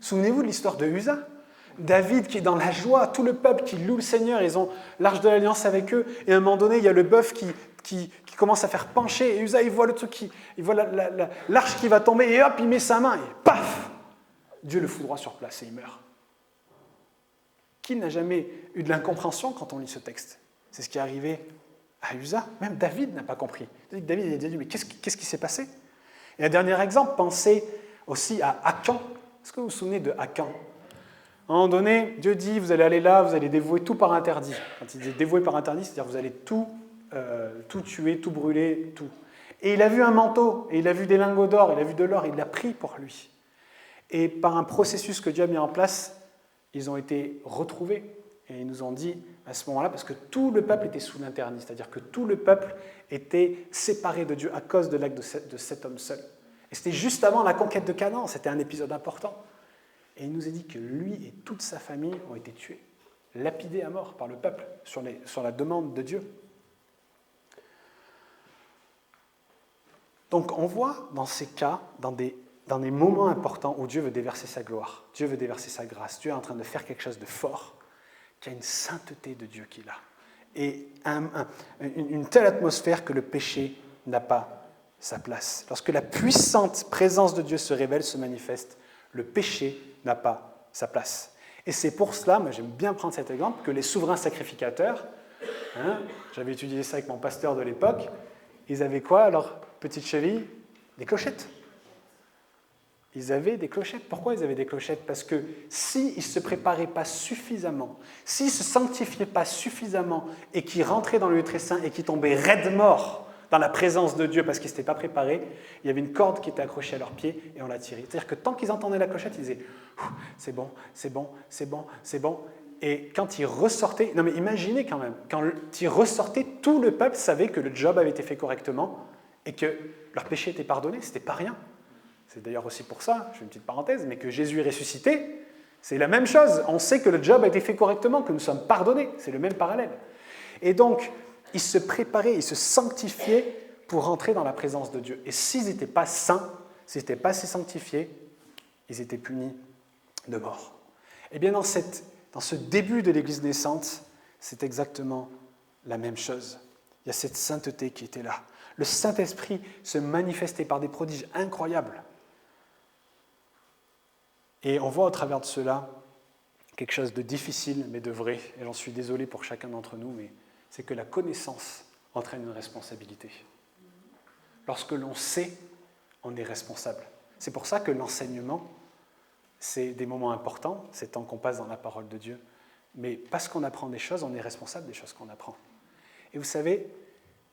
Souvenez-vous de l'histoire de Uza. David qui est dans la joie, tout le peuple qui loue le Seigneur, ils ont l'arche de l'Alliance avec eux, et à un moment donné, il y a le bœuf qui commence à faire pencher, et Uza, il voit le truc, il voit l'arche qui va tomber, et hop, il met sa main, et paf, Dieu le foudroie sur place, et il meurt. Qui n'a jamais eu de l'incompréhension quand on lit ce texte? C'est ce qui est arrivé à Uza. Même David n'a pas compris. David a dit, mais qu'est-ce qui s'est passé? Et un dernier exemple, pensez aussi à Akan. Est-ce que vous vous souvenez de Akan? À un moment donné, Dieu dit, vous allez aller là, vous allez dévouer tout par interdit. Quand il dit dévouer par interdit, c'est-à-dire vous allez tout tuer, tout brûler, tout. Et il a vu un manteau, et il a vu des lingots d'or, il a vu de l'or, il l'a pris pour lui. Et par un processus que Dieu a mis en place, ils ont été retrouvés. Et ils nous ont dit à ce moment-là, parce que tout le peuple était sous l'interdit, c'est-à-dire que tout le peuple était séparé de Dieu à cause de l'acte de cet homme seul. Et c'était juste avant la conquête de Canaan, c'était un épisode important. Et il nous a dit que lui et toute sa famille ont été tués, lapidés à mort par le peuple, sur la demande de Dieu. Donc on voit dans ces cas, dans des moments importants où Dieu veut déverser sa gloire, Dieu veut déverser sa grâce, Dieu est en train de faire quelque chose de fort, qu'il y a une sainteté de Dieu qui est là. Et une telle atmosphère que le péché n'a pas sa place. Lorsque la puissante présence de Dieu se révèle, se manifeste, le péché n'a pas sa place. Et c'est pour cela, moi j'aime bien prendre cet exemple, que les souverains sacrificateurs, j'avais étudié ça avec mon pasteur de l'époque, ils avaient quoi, alors, petite cheville? Des clochettes. Ils avaient des clochettes. Pourquoi ils avaient des clochettes? Parce que s'ils ne se préparaient pas suffisamment, s'ils ne se sanctifiaient pas suffisamment et qu'ils rentraient dans le lieu très saint et qu'ils tombaient raide mort dans la présence de Dieu parce qu'ils ne s'étaient pas préparés, il y avait une corde qui était accrochée à leurs pieds et on la tirait. C'est-à-dire que tant qu'ils entendaient la clochette, ils disaient « c'est bon, c'est bon, c'est bon, c'est bon ». Et quand il ressortait, non mais imaginez quand même, quand il ressortait, tout le peuple savait que le job avait été fait correctement et que leur péché était pardonné, c'était pas rien. C'est d'ailleurs aussi pour ça, je fais une petite parenthèse, mais que Jésus est ressuscité, c'est la même chose. On sait que le job a été fait correctement, que nous sommes pardonnés, c'est le même parallèle. Et donc, ils se préparaient, ils se sanctifiaient pour rentrer dans la présence de Dieu. Et s'ils n'étaient pas saints, s'ils n'étaient pas assez sanctifiés, ils étaient punis de mort. Eh bien, dans ce début de l'Église naissante, c'est exactement la même chose. Il y a cette sainteté qui était là. Le Saint-Esprit se manifestait par des prodiges incroyables. Et on voit au travers de cela quelque chose de difficile, mais de vrai. Et j'en suis désolé pour chacun d'entre nous, mais c'est que la connaissance entraîne une responsabilité. Lorsque l'on sait, on est responsable. C'est pour ça que l'enseignement, c'est des moments importants, c'est le temps qu'on passe dans la parole de Dieu. Mais parce qu'on apprend des choses, on est responsable des choses qu'on apprend. Et vous savez,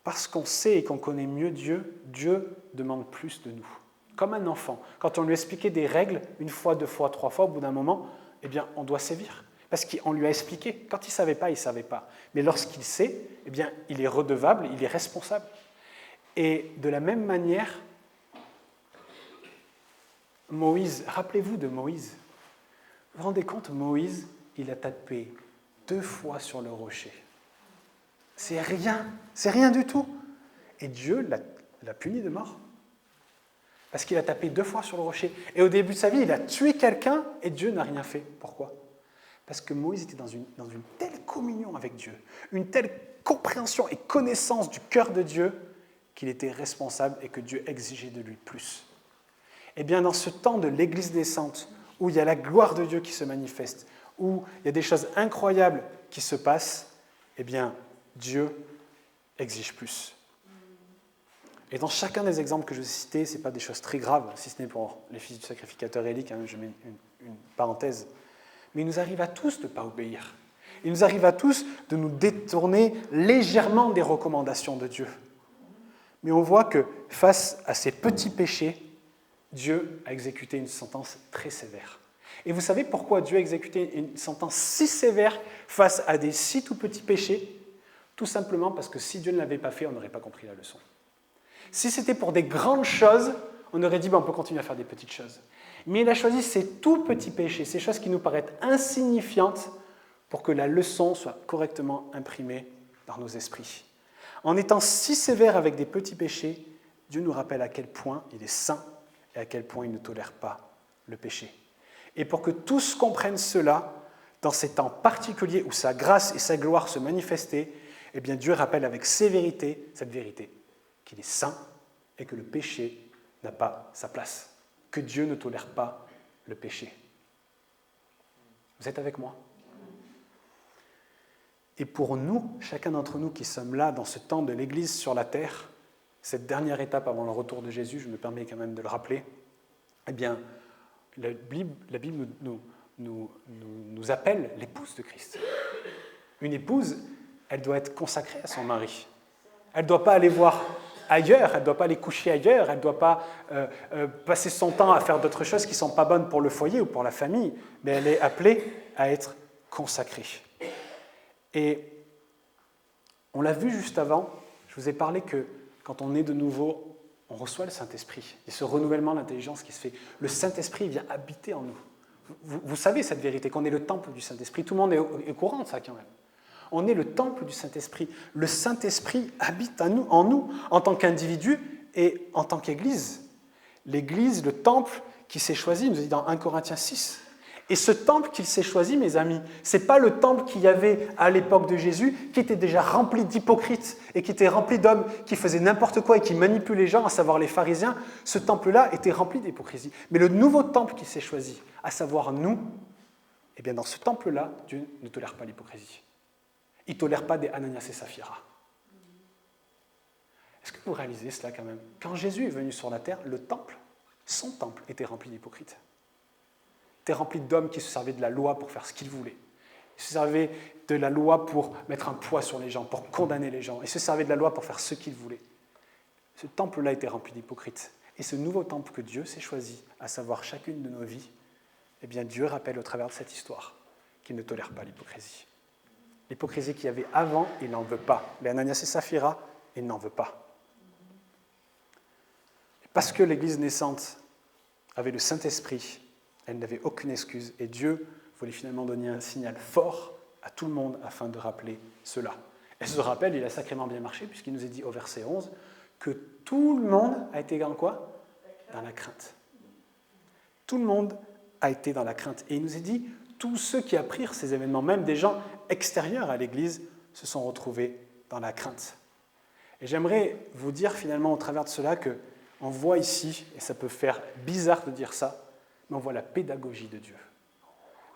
parce qu'on sait et qu'on connaît mieux Dieu, Dieu demande plus de nous. Comme un enfant. Quand on lui expliquait des règles, une fois, deux fois, trois fois, au bout d'un moment, eh bien, on doit sévir. Parce qu'on lui a expliqué. Quand il ne savait pas, il ne savait pas. Mais lorsqu'il sait, eh bien, il est redevable, il est responsable. Et de la même manière, Moïse, rappelez-vous de Moïse. Vous vous rendez compte, Moïse, il a tapé 2 fois sur le rocher. C'est rien du tout. Et Dieu l'a puni de mort. Parce qu'il a tapé 2 fois sur le rocher. Et au début de sa vie, il a tué quelqu'un et Dieu n'a rien fait. Pourquoi ? Parce que Moïse était dans une telle communion avec Dieu, une telle compréhension et connaissance du cœur de Dieu qu'il était responsable et que Dieu exigeait de lui plus. Eh bien, dans ce temps de l'Église naissante, où il y a la gloire de Dieu qui se manifeste, où il y a des choses incroyables qui se passent, eh bien, Dieu exige plus. Et dans chacun des exemples que je citais, ce n'est pas des choses très graves, si ce n'est pour les fils du sacrificateur Élie, quand même, je mets une parenthèse. Mais il nous arrive à tous de ne pas obéir. Il nous arrive à tous de nous détourner légèrement des recommandations de Dieu. Mais on voit que face à ces petits péchés, Dieu a exécuté une sentence très sévère. Et vous savez pourquoi Dieu a exécuté une sentence si sévère face à des si tout petits péchés ? Tout simplement parce que si Dieu ne l'avait pas fait, on n'aurait pas compris la leçon. Si c'était pour des grandes choses, on aurait dit on peut continuer à faire des petites choses. Mais il a choisi ces tout petits péchés, ces choses qui nous paraissent insignifiantes, pour que la leçon soit correctement imprimée dans nos esprits. En étant si sévère avec des petits péchés, Dieu nous rappelle à quel point il est saint et à quel point il ne tolère pas le péché. Et pour que tous comprennent cela, dans ces temps particuliers où sa grâce et sa gloire se manifestaient, eh bien Dieu rappelle avec sévérité cette vérité, qu'il est saint et que le péché n'a pas sa place, que Dieu ne tolère pas le péché. Vous êtes avec moi ? Et pour nous, chacun d'entre nous qui sommes là dans ce temps de l'Église sur la terre, cette dernière étape avant le retour de Jésus, je me permets quand même de le rappeler, eh bien, la Bible nous appelle l'épouse de Christ. Une épouse, elle doit être consacrée à son mari. Elle ne doit pas aller voir ailleurs, elle ne doit pas aller coucher ailleurs, elle ne doit pas passer son temps à faire d'autres choses qui ne sont pas bonnes pour le foyer ou pour la famille, mais elle est appelée à être consacrée. Et on l'a vu juste avant, je vous ai parlé que quand on est de nouveau, on reçoit le Saint-Esprit. Et ce renouvellement d'intelligence qui se fait, le Saint-Esprit vient habiter en nous. Vous savez cette vérité, qu'on est le temple du Saint-Esprit. Tout le monde est au courant de ça quand même. On est le temple du Saint-Esprit. Le Saint-Esprit habite en nous, en tant qu'individu et en tant qu'Église. L'Église, le temple qui s'est choisi, il nous dit dans 1 Corinthiens 6. Et ce temple qu'il s'est choisi, mes amis, ce n'est pas le temple qu'il y avait à l'époque de Jésus, qui était déjà rempli d'hypocrites et qui était rempli d'hommes qui faisaient n'importe quoi et qui manipulaient les gens, à savoir les pharisiens. Ce temple-là était rempli d'hypocrisie. Mais le nouveau temple qu'il s'est choisi, à savoir nous, eh bien dans ce temple-là, Dieu ne tolère pas l'hypocrisie. Il ne tolère pas des Ananias et Saphira. Est-ce que vous réalisez cela quand même ? Quand Jésus est venu sur la terre, le temple, son temple, était rempli d'hypocrites. Était rempli d'hommes qui se servaient de la loi pour faire ce qu'ils voulaient. Ils se servaient de la loi pour mettre un poids sur les gens, pour condamner les gens. Ils se servaient de la loi pour faire ce qu'ils voulaient. Ce temple-là était rempli d'hypocrites. Et ce nouveau temple que Dieu s'est choisi, à savoir chacune de nos vies, eh bien Dieu rappelle au travers de cette histoire qu'il ne tolère pas l'hypocrisie. L'hypocrisie qu'il y avait avant, il n'en veut pas. Les Ananias et Saphira, il n'en veut pas. Parce que l'Église naissante avait le Saint-Esprit, elle n'avait aucune excuse et Dieu voulait finalement donner un signal fort à tout le monde afin de rappeler cela. Et ce rappel, il a sacrément bien marché puisqu'il nous est dit au verset 11 que tout le monde a été dans quoi ? Dans la crainte. Tout le monde a été dans la crainte. Et il nous est dit, tous ceux qui apprirent ces événements, même des gens extérieurs à l'Église, se sont retrouvés dans la crainte. Et j'aimerais vous dire finalement au travers de cela qu'on voit ici, et ça peut faire bizarre de dire ça, mais on voit la pédagogie de Dieu.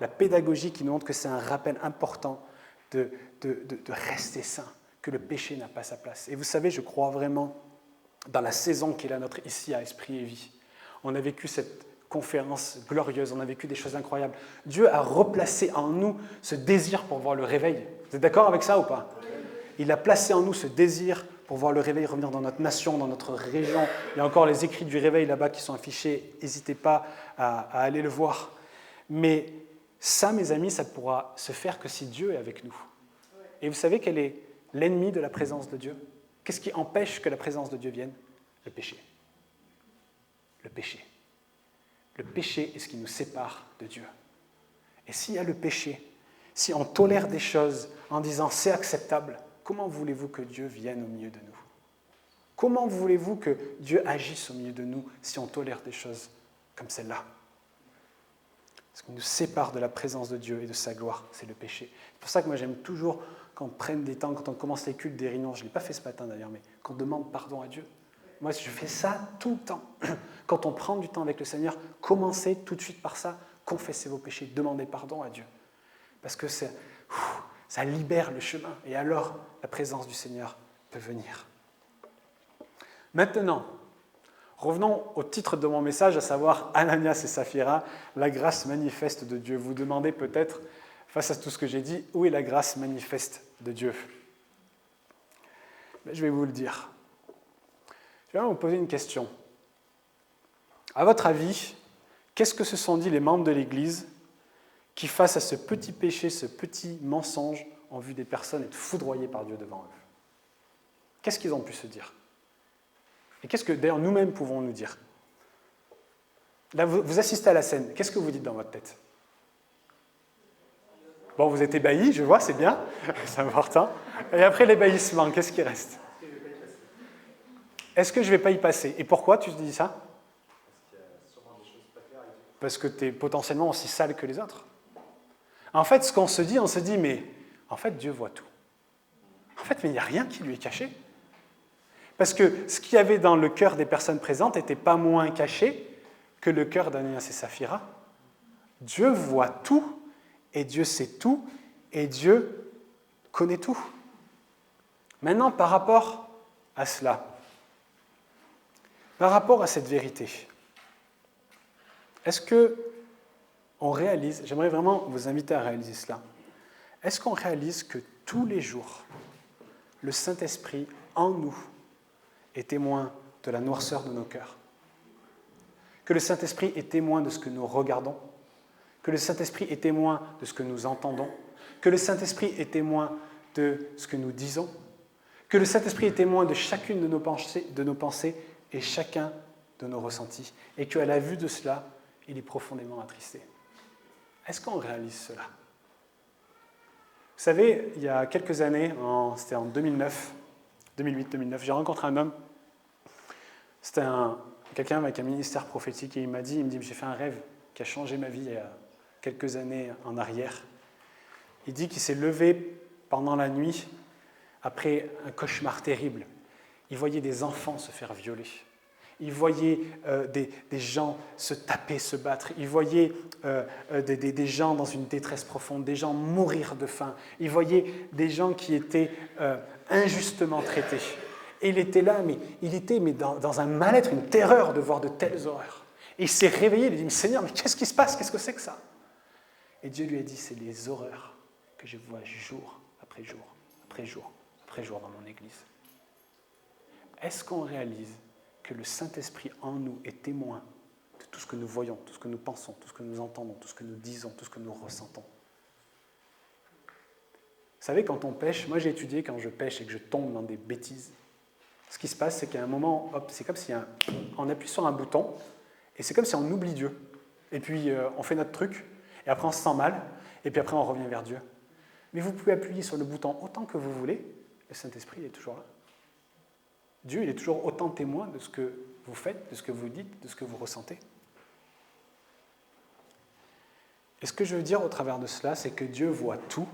La pédagogie qui nous montre que c'est un rappel important de rester saint, que le péché n'a pas sa place. Et vous savez, je crois vraiment dans la saison qui est la nôtre ici à Esprit et Vie. On a vécu cette conférence glorieuse, on a vécu des choses incroyables. Dieu a replacé en nous ce désir pour voir le réveil. Vous êtes d'accord avec ça ou pas ? Il a placé en nous ce désir pour voir le réveil revenir dans notre nation, dans notre région. Il y a encore les écrits du réveil là-bas qui sont affichés. N'hésitez pas à aller le voir. Mais ça, mes amis, ça pourra se faire que si Dieu est avec nous. Et vous savez quel est l'ennemi de la présence de Dieu ? Qu'est-ce qui empêche que la présence de Dieu vienne ? Le péché. Le péché. Le péché est ce qui nous sépare de Dieu. Et s'il y a le péché, si on tolère des choses en disant c'est acceptable, comment voulez-vous que Dieu vienne au milieu de nous ? Comment voulez-vous que Dieu agisse au milieu de nous si on tolère des choses comme celle-là ? Ce qui nous sépare de la présence de Dieu et de sa gloire, c'est le péché. C'est pour ça que moi j'aime toujours qu'on prenne des temps, quand on commence les cultes des réunions, je ne l'ai pas fait ce matin d'ailleurs, mais qu'on demande pardon à Dieu. Moi, je fais ça tout le temps. Quand on prend du temps avec le Seigneur, commencez tout de suite par ça, confessez vos péchés, demandez pardon à Dieu. Parce que ça libère le chemin, et alors la présence du Seigneur peut venir. Maintenant, revenons au titre de mon message, à savoir Ananias et Saphira, la grâce manifeste de Dieu. Vous demandez peut-être, face à tout ce que j'ai dit, où est la grâce manifeste de Dieu ? Mais je vais vous le dire. Je vais vous poser une question. À votre avis, qu'est-ce que se sont dit les membres de l'Église qui, face à ce petit péché, ce petit mensonge, ont vu des personnes être foudroyées par Dieu devant eux ? Qu'est-ce qu'ils ont pu se dire ? Et qu'est-ce que, d'ailleurs, nous-mêmes pouvons nous dire ? Là, vous assistez à la scène. Qu'est-ce que vous dites dans votre tête ? Bon, vous êtes ébahis, je vois, c'est bien. C'est important. Et après l'ébahissement, qu'est-ce qui reste ? Est-ce que je ne vais pas y passer ? Et pourquoi tu te dis ça ? Parce que tu es potentiellement aussi sale que les autres. En fait, ce qu'on se dit, mais en fait, Dieu voit tout. En fait, mais il n'y a rien qui lui est caché. Parce que ce qu'il y avait dans le cœur des personnes présentes n'était pas moins caché que le cœur d'Ananias et Saphira. Dieu voit tout, et Dieu sait tout, et Dieu connaît tout. Maintenant, par rapport à cela, par rapport à cette vérité, est-ce qu'on réalise, j'aimerais vraiment vous inviter à réaliser cela, est-ce qu'on réalise que tous les jours, le Saint-Esprit en nous est témoin de la noirceur de nos cœurs ? Que le Saint-Esprit est témoin de ce que nous regardons ? Que le Saint-Esprit est témoin de ce que nous entendons ? Que le Saint-Esprit est témoin de ce que nous disons ? Que le Saint-Esprit est témoin de chacune de nos pensées et chacun de nos ressentis, et qu'à la vue de cela, il est profondément attristé. Est-ce qu'on réalise cela ? Vous savez, il y a quelques années, c'était en 2008-2009, j'ai rencontré un homme, c'était quelqu'un avec un ministère prophétique, et il me dit, j'ai fait un rêve qui a changé ma vie il y a quelques années en arrière. Il dit qu'il s'est levé pendant la nuit, après un cauchemar terrible. Il voyait des enfants se faire violer. Il voyait des gens se taper, se battre. Il voyait des gens dans une détresse profonde, des gens mourir de faim. Il voyait des gens qui étaient injustement traités. Et il était là, mais dans un mal-être, une terreur de voir de telles horreurs. Et il s'est réveillé, il a dit, Seigneur, mais qu'est-ce qui se passe ? Qu'est-ce que c'est que ça ? Et Dieu lui a dit, c'est les horreurs que je vois jour après jour, après jour, après jour dans mon Église. Est-ce qu'on réalise que le Saint-Esprit en nous est témoin de tout ce que nous voyons, tout ce que nous pensons, tout ce que nous entendons, tout ce que nous disons, tout ce que nous ressentons ? Vous savez, quand on pêche, moi j'ai étudié quand je pêche et que je tombe dans des bêtises, ce qui se passe, c'est qu'à un moment, hop, c'est comme si on appuie sur un bouton et c'est comme si on oublie Dieu. Et puis on fait notre truc et après on se sent mal et puis après on revient vers Dieu. Mais vous pouvez appuyer sur le bouton autant que vous voulez, le Saint-Esprit est toujours là. Dieu, il est toujours autant témoin de ce que vous faites, de ce que vous dites, de ce que vous ressentez. Et ce que je veux dire au travers de cela, c'est que Dieu voit tout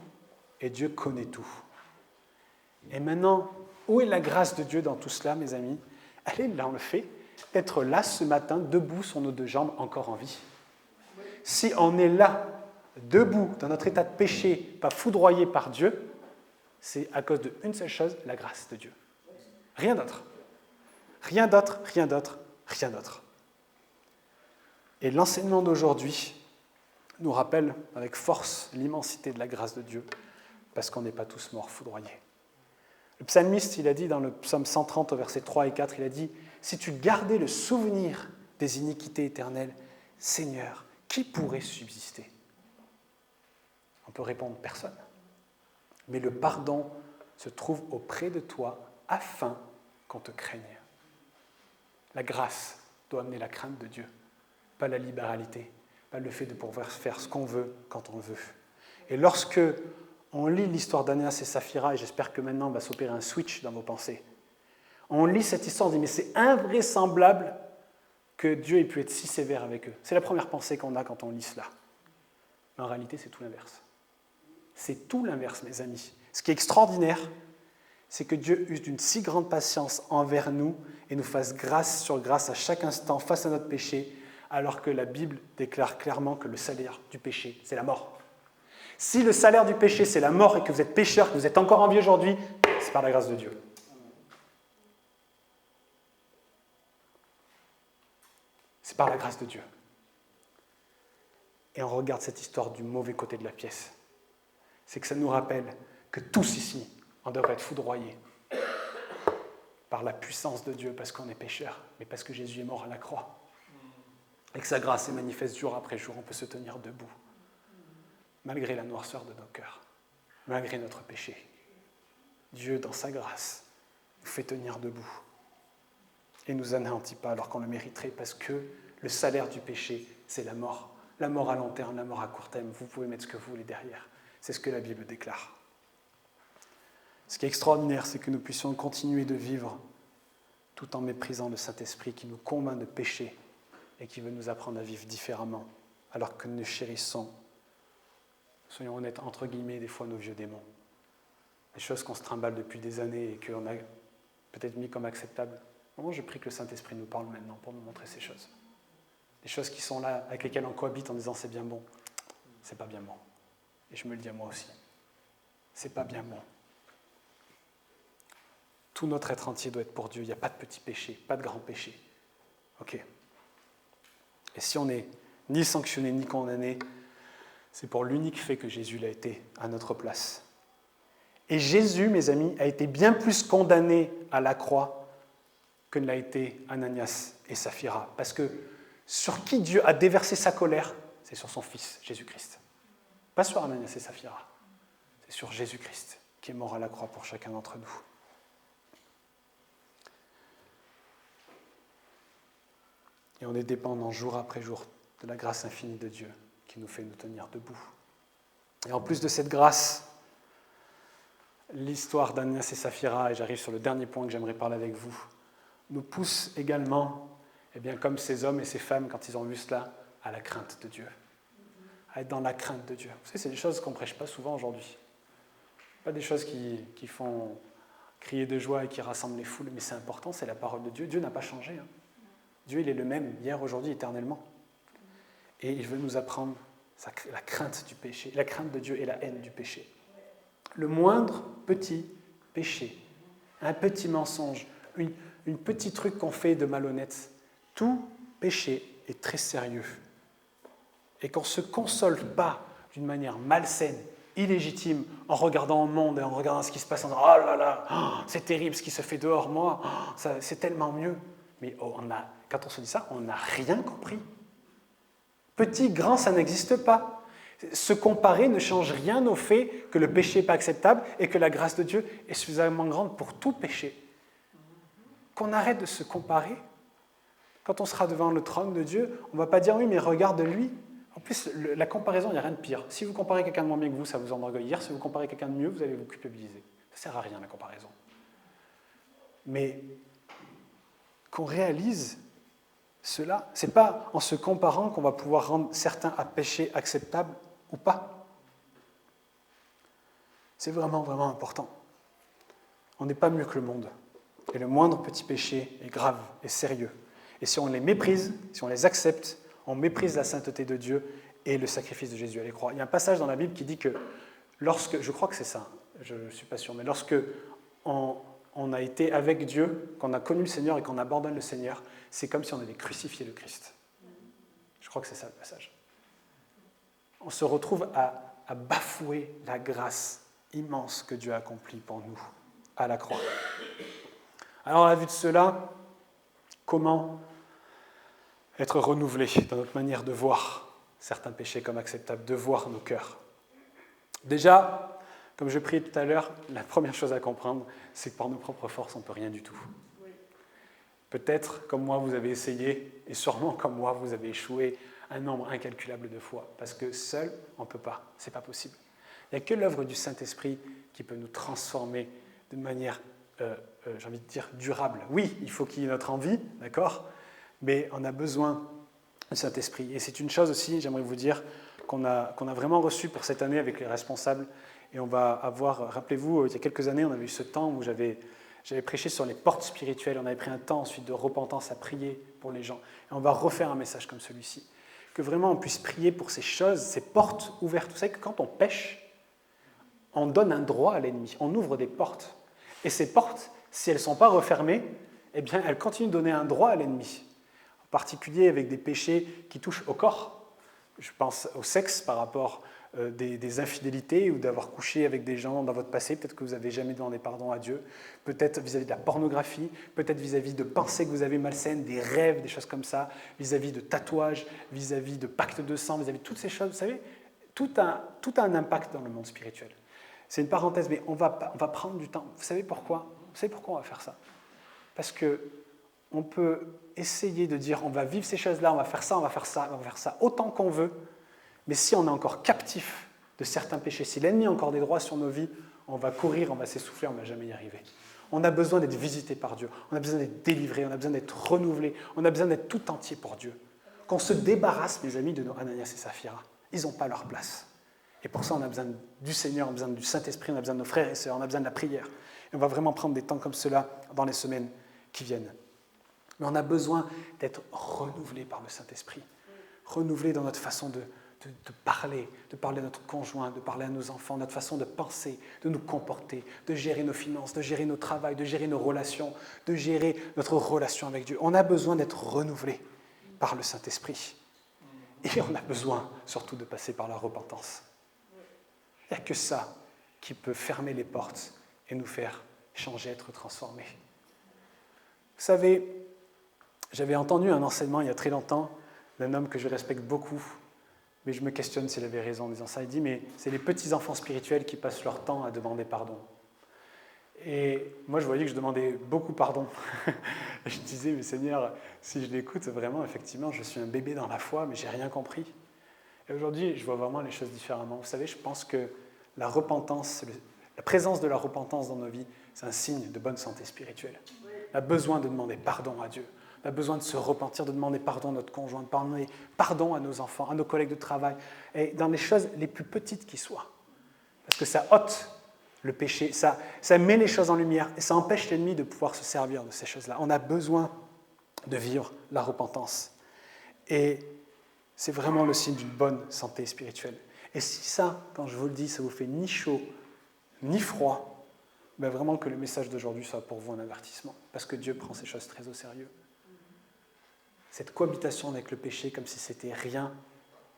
et Dieu connaît tout. Et maintenant, où est la grâce de Dieu dans tout cela, mes amis? Elle est dans le fait d'être là ce matin, debout sur nos deux jambes, encore en vie. Si on est là, debout, dans notre état de péché, pas foudroyé par Dieu, c'est à cause d'une seule chose, la grâce de Dieu. Rien d'autre. Rien d'autre, rien d'autre, rien d'autre. Et l'enseignement d'aujourd'hui nous rappelle avec force l'immensité de la grâce de Dieu, parce qu'on n'est pas tous morts foudroyés. Le psalmiste, il a dit dans le psaume 130, au versets 3 et 4, il a dit « Si tu gardais le souvenir des iniquités éternelles, Seigneur, qui pourrait subsister ?» On peut répondre « personne ». Mais le pardon se trouve auprès de toi afin qu'on te craigne. La grâce doit amener la crainte de Dieu, pas la libéralité, pas le fait de pouvoir faire ce qu'on veut quand on veut. Et lorsque on lit l'histoire d'Ananias et Saphira, et j'espère que maintenant va s'opérer un switch dans vos pensées, on lit cette histoire, on dit mais c'est invraisemblable que Dieu ait pu être si sévère avec eux. C'est la première pensée qu'on a quand on lit cela. Mais en réalité, c'est tout l'inverse. C'est tout l'inverse, mes amis. Ce qui est extraordinaire, c'est que Dieu use d'une si grande patience envers nous et nous fasse grâce sur grâce à chaque instant face à notre péché, alors que la Bible déclare clairement que le salaire du péché, c'est la mort. Si le salaire du péché, c'est la mort et que vous êtes pécheur, que vous êtes encore en vie aujourd'hui, c'est par la grâce de Dieu. C'est par la grâce de Dieu. Et on regarde cette histoire du mauvais côté de la pièce. C'est que ça nous rappelle que tous ici, on devrait être foudroyés par la puissance de Dieu, parce qu'on est pécheurs, mais parce que Jésus est mort à la croix. Et que sa grâce est manifeste jour après jour, on peut se tenir debout, malgré la noirceur de nos cœurs, malgré notre péché. Dieu, dans sa grâce, nous fait tenir debout et nous anéantit pas alors qu'on le mériterait, parce que le salaire du péché, c'est la mort. La mort à long terme, la mort à court terme, vous pouvez mettre ce que vous voulez derrière. C'est ce que la Bible déclare. Ce qui est extraordinaire, c'est que nous puissions continuer de vivre tout en méprisant le Saint-Esprit qui nous convainc de péché et qui veut nous apprendre à vivre différemment, alors que nous chérissons, soyons honnêtes, entre guillemets, des fois nos vieux démons. Des choses qu'on se trimballe depuis des années et qu'on a peut-être mis comme acceptables. Moi, je prie que le Saint-Esprit nous parle maintenant pour nous montrer ces choses. Des choses qui sont là, avec lesquelles on cohabite en disant c'est bien bon. C'est pas bien bon. Et je me le dis à moi aussi. C'est pas bien bon. Tout notre être entier doit être pour Dieu. Il n'y a pas de petit péché, pas de grand péché. Ok. Et si on n'est ni sanctionné ni condamné, c'est pour l'unique fait que Jésus l'a été à notre place. Et Jésus, mes amis, a été bien plus condamné à la croix que ne l'a été Ananias et Saphira. Parce que sur qui Dieu a déversé sa colère, c'est sur son Fils, Jésus-Christ. Pas sur Ananias et Saphira, c'est sur Jésus-Christ qui est mort à la croix pour chacun d'entre nous. Et on est dépendant jour après jour de la grâce infinie de Dieu qui nous fait nous tenir debout. Et en plus de cette grâce, l'histoire d'Ananias et Saphira, et j'arrive sur le dernier point que j'aimerais parler avec vous, nous pousse également, comme ces hommes et ces femmes, quand ils ont vu cela, à la crainte de Dieu. À être dans la crainte de Dieu. Vous savez, c'est des choses qu'on ne prêche pas souvent aujourd'hui. Pas des choses qui font crier de joie et qui rassemblent les foules, mais c'est important, c'est la parole de Dieu. Dieu n'a pas changé. Dieu, il est le même, hier, aujourd'hui, éternellement. Et il veut nous apprendre la crainte du péché, la crainte de Dieu et la haine du péché. Le moindre petit péché, un petit mensonge, une petit truc qu'on fait de malhonnête, tout péché est très sérieux. Et qu'on ne se console pas d'une manière malsaine, illégitime, en regardant le monde et en regardant ce qui se passe, en disant « Oh là là, c'est terrible ce qui se fait dehors, moi, c'est tellement mieux ». Mais quand on se dit ça, on n'a rien compris. Petit, grand, ça n'existe pas. Se comparer ne change rien au fait que le péché n'est pas acceptable et que la grâce de Dieu est suffisamment grande pour tout péché. Qu'on arrête de se comparer. Quand on sera devant le trône de Dieu, on ne va pas dire « oui, mais regarde lui ». En plus, la comparaison, il n'y a rien de pire. Si vous comparez quelqu'un de moins bien que vous, ça va vous enorgueillir. Si vous comparez quelqu'un de mieux, vous allez vous culpabiliser. Ça ne sert à rien, la comparaison. Mais qu'on réalise cela, ce n'est pas en se comparant qu'on va pouvoir rendre certains péchés acceptables ou pas. C'est vraiment, vraiment important. On n'est pas mieux que le monde. Et le moindre petit péché est grave et sérieux. Et si on les méprise, si on les accepte, on méprise la sainteté de Dieu et le sacrifice de Jésus à la croix. Il y a un passage dans la Bible qui dit que lorsque, je crois que c'est ça, je ne suis pas sûr, mais lorsque on a été avec Dieu, qu'on a connu le Seigneur et qu'on abandonne le Seigneur, c'est comme si on avait crucifié le Christ. Je crois que c'est ça le passage. On se retrouve à bafouer la grâce immense que Dieu a accomplie pour nous à la croix. Alors à la vue de cela, comment être renouvelé dans notre manière de voir certains péchés comme acceptables, de voir nos cœurs? Déjà, comme je priais tout à l'heure, la première chose à comprendre, c'est que par nos propres forces, on ne peut rien du tout. Oui. Peut-être, comme moi, vous avez essayé, et sûrement, comme moi, vous avez échoué un nombre incalculable de fois, parce que seul, on ne peut pas, ce n'est pas possible. Il n'y a que l'œuvre du Saint-Esprit qui peut nous transformer de manière, j'ai envie de dire, durable. Oui, il faut qu'il y ait notre envie, d'accord ? Mais on a besoin du Saint-Esprit. Et c'est une chose aussi, j'aimerais vous dire, qu'on a vraiment reçue pour cette année avec les responsables. Et on va avoir, rappelez-vous, il y a quelques années, on avait eu ce temps où j'avais prêché sur les portes spirituelles. On avait pris un temps ensuite de repentance à prier pour les gens. Et on va refaire un message comme celui-ci. Que vraiment on puisse prier pour ces choses, ces portes ouvertes. Vous savez que quand on pêche, on donne un droit à l'ennemi. On ouvre des portes. Et ces portes, si elles ne sont pas refermées, eh bien, elles continuent de donner un droit à l'ennemi. En particulier avec des péchés qui touchent au corps. Je pense au sexe par rapport des infidélités ou d'avoir couché avec des gens dans votre passé. Peut-être que vous n'avez jamais demandé pardon à Dieu. Peut-être vis-à-vis de la pornographie. Peut-être vis-à-vis de pensées que vous avez malsaines, des rêves, des choses comme ça. Vis-à-vis de tatouages, vis-à-vis de pactes de sang, vis-à-vis de toutes ces choses. Vous savez, tout a un impact dans le monde spirituel. C'est une parenthèse, mais on va prendre du temps. Vous savez pourquoi? Vous savez pourquoi on va faire ça? Parce qu'on peut essayer de dire on va vivre ces choses-là, on va faire ça, on va faire ça, on va faire ça autant qu'on veut, mais si on est encore captif de certains péchés, si l'ennemi a encore des droits sur nos vies, on va courir, on va s'essouffler, on ne va jamais y arriver. On a besoin d'être visité par Dieu, on a besoin d'être délivré, on a besoin d'être renouvelé, on a besoin d'être tout entier pour Dieu. Qu'on se débarrasse, mes amis, de nos Ananias et Saphira. Ils n'ont pas leur place. Et pour ça, on a besoin du Seigneur, on a besoin du Saint-Esprit, on a besoin de nos frères et sœurs, on a besoin de la prière. Et on va vraiment prendre des temps comme cela dans les semaines qui viennent. Mais on a besoin d'être renouvelé par le Saint-Esprit, renouvelé dans notre façon de parler à notre conjoint, de parler à nos enfants, notre façon de penser, de nous comporter, de gérer nos finances, de gérer nos travails, de gérer nos relations, de gérer notre relation avec Dieu. On a besoin d'être renouvelé par le Saint-Esprit. Et on a besoin surtout de passer par la repentance. Il n'y a que ça qui peut fermer les portes et nous faire changer, être transformés. Vous savez, j'avais entendu un enseignement il y a très longtemps d'un homme que je respecte beaucoup, mais je me questionne s'il avait raison en disant ça. Il dit, mais c'est les petits-enfants spirituels qui passent leur temps à demander pardon. Et moi, je voyais que je demandais beaucoup pardon. Et je disais, mais Seigneur, si je l'écoute, vraiment, effectivement, je suis un bébé dans la foi, mais je n'ai rien compris. Et aujourd'hui, je vois vraiment les choses différemment. Vous savez, je pense que la repentance, la présence de la repentance dans nos vies, c'est un signe de bonne santé spirituelle. On a besoin de demander pardon à Dieu. On a besoin de se repentir, de demander pardon à notre conjoint, de demander pardon à nos enfants, à nos collègues de travail, et dans les choses les plus petites qui soient. Parce que ça ôte le péché, ça met les choses en lumière, et ça empêche l'ennemi de pouvoir se servir de ces choses-là. On a besoin de vivre la repentance. Et c'est vraiment le signe d'une bonne santé spirituelle. Et si ça, quand je vous le dis, ça vous fait ni chaud, ni froid, ben vraiment que le message d'aujourd'hui soit pour vous un avertissement, parce que Dieu prend ces choses très au sérieux. Cette cohabitation avec le péché, comme si c'était rien,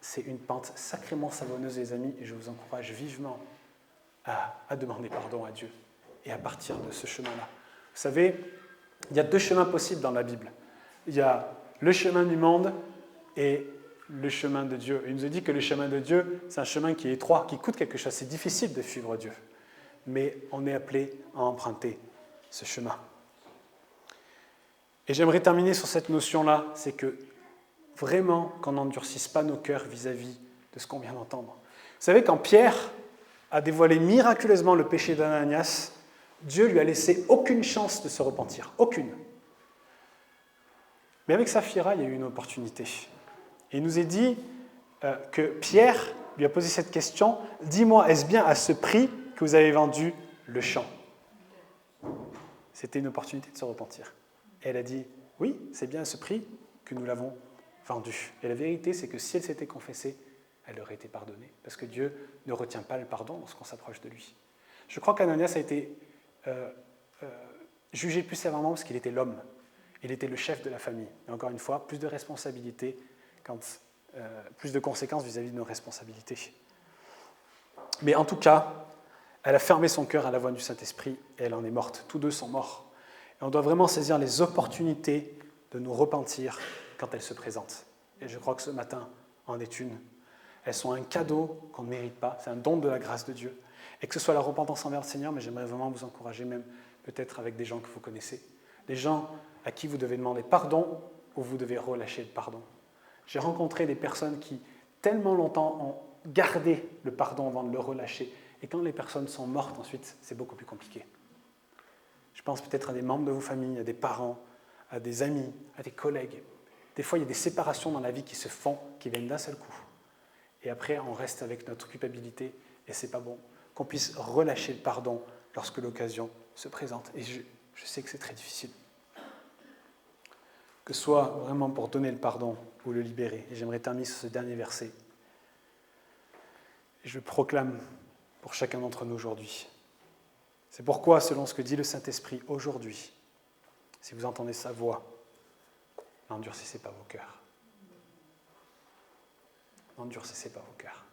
c'est une pente sacrément savonneuse, les amis, et je vous encourage vivement à demander pardon à Dieu et à partir de ce chemin-là. Vous savez, il y a deux chemins possibles dans la Bible. Il y a le chemin du monde et le chemin de Dieu. Il nous a dit que le chemin de Dieu, c'est un chemin qui est étroit, qui coûte quelque chose. C'est difficile de suivre Dieu. Mais on est appelé à emprunter ce chemin. Et j'aimerais terminer sur cette notion-là, c'est que vraiment qu'on n'endurcisse pas nos cœurs vis-à-vis de ce qu'on vient d'entendre. Vous savez, quand Pierre a dévoilé miraculeusement le péché d'Ananias, Dieu lui a laissé aucune chance de se repentir, aucune. Mais avec Saphira, il y a eu une opportunité. Et il nous est dit que Pierre lui a posé cette question, « Dis-moi, est-ce bien à ce prix que vous avez vendu le champ ?» C'était une opportunité de se repentir. Et elle a dit, « Oui, c'est bien à ce prix que nous l'avons vendu. » Et la vérité, c'est que si elle s'était confessée, elle aurait été pardonnée, parce que Dieu ne retient pas le pardon lorsqu'on s'approche de lui. Je crois qu'Ananias a été jugé plus sévèrement parce qu'il était l'homme. Il était le chef de la famille. Et encore une fois, plus de responsabilités, plus de conséquences vis-à-vis de nos responsabilités. Mais en tout cas, elle a fermé son cœur à la voix du Saint-Esprit et elle en est morte. Tous deux sont morts. Et on doit vraiment saisir les opportunités de nous repentir quand elles se présentent. Et je crois que ce matin en est une. Elles sont un cadeau qu'on ne mérite pas, c'est un don de la grâce de Dieu. Et que ce soit la repentance envers le Seigneur, mais j'aimerais vraiment vous encourager, même peut-être avec des gens que vous connaissez, des gens à qui vous devez demander pardon ou vous devez relâcher le pardon. J'ai rencontré des personnes qui, tellement longtemps, ont gardé le pardon avant de le relâcher. Et quand les personnes sont mortes ensuite, c'est beaucoup plus compliqué. Je pense peut-être à des membres de vos familles, à des parents, à des amis, à des collègues. Des fois, il y a des séparations dans la vie qui se font, qui viennent d'un seul coup. Et après, on reste avec notre culpabilité, et c'est pas bon. Qu'on puisse relâcher le pardon lorsque l'occasion se présente. Et je sais que c'est très difficile. Que ce soit vraiment pour donner le pardon ou le libérer. Et j'aimerais terminer sur ce dernier verset. Et je proclame pour chacun d'entre nous aujourd'hui. C'est pourquoi, selon ce que dit le Saint-Esprit aujourd'hui, si vous entendez sa voix, n'endurcissez pas vos cœurs. N'endurcissez pas vos cœurs.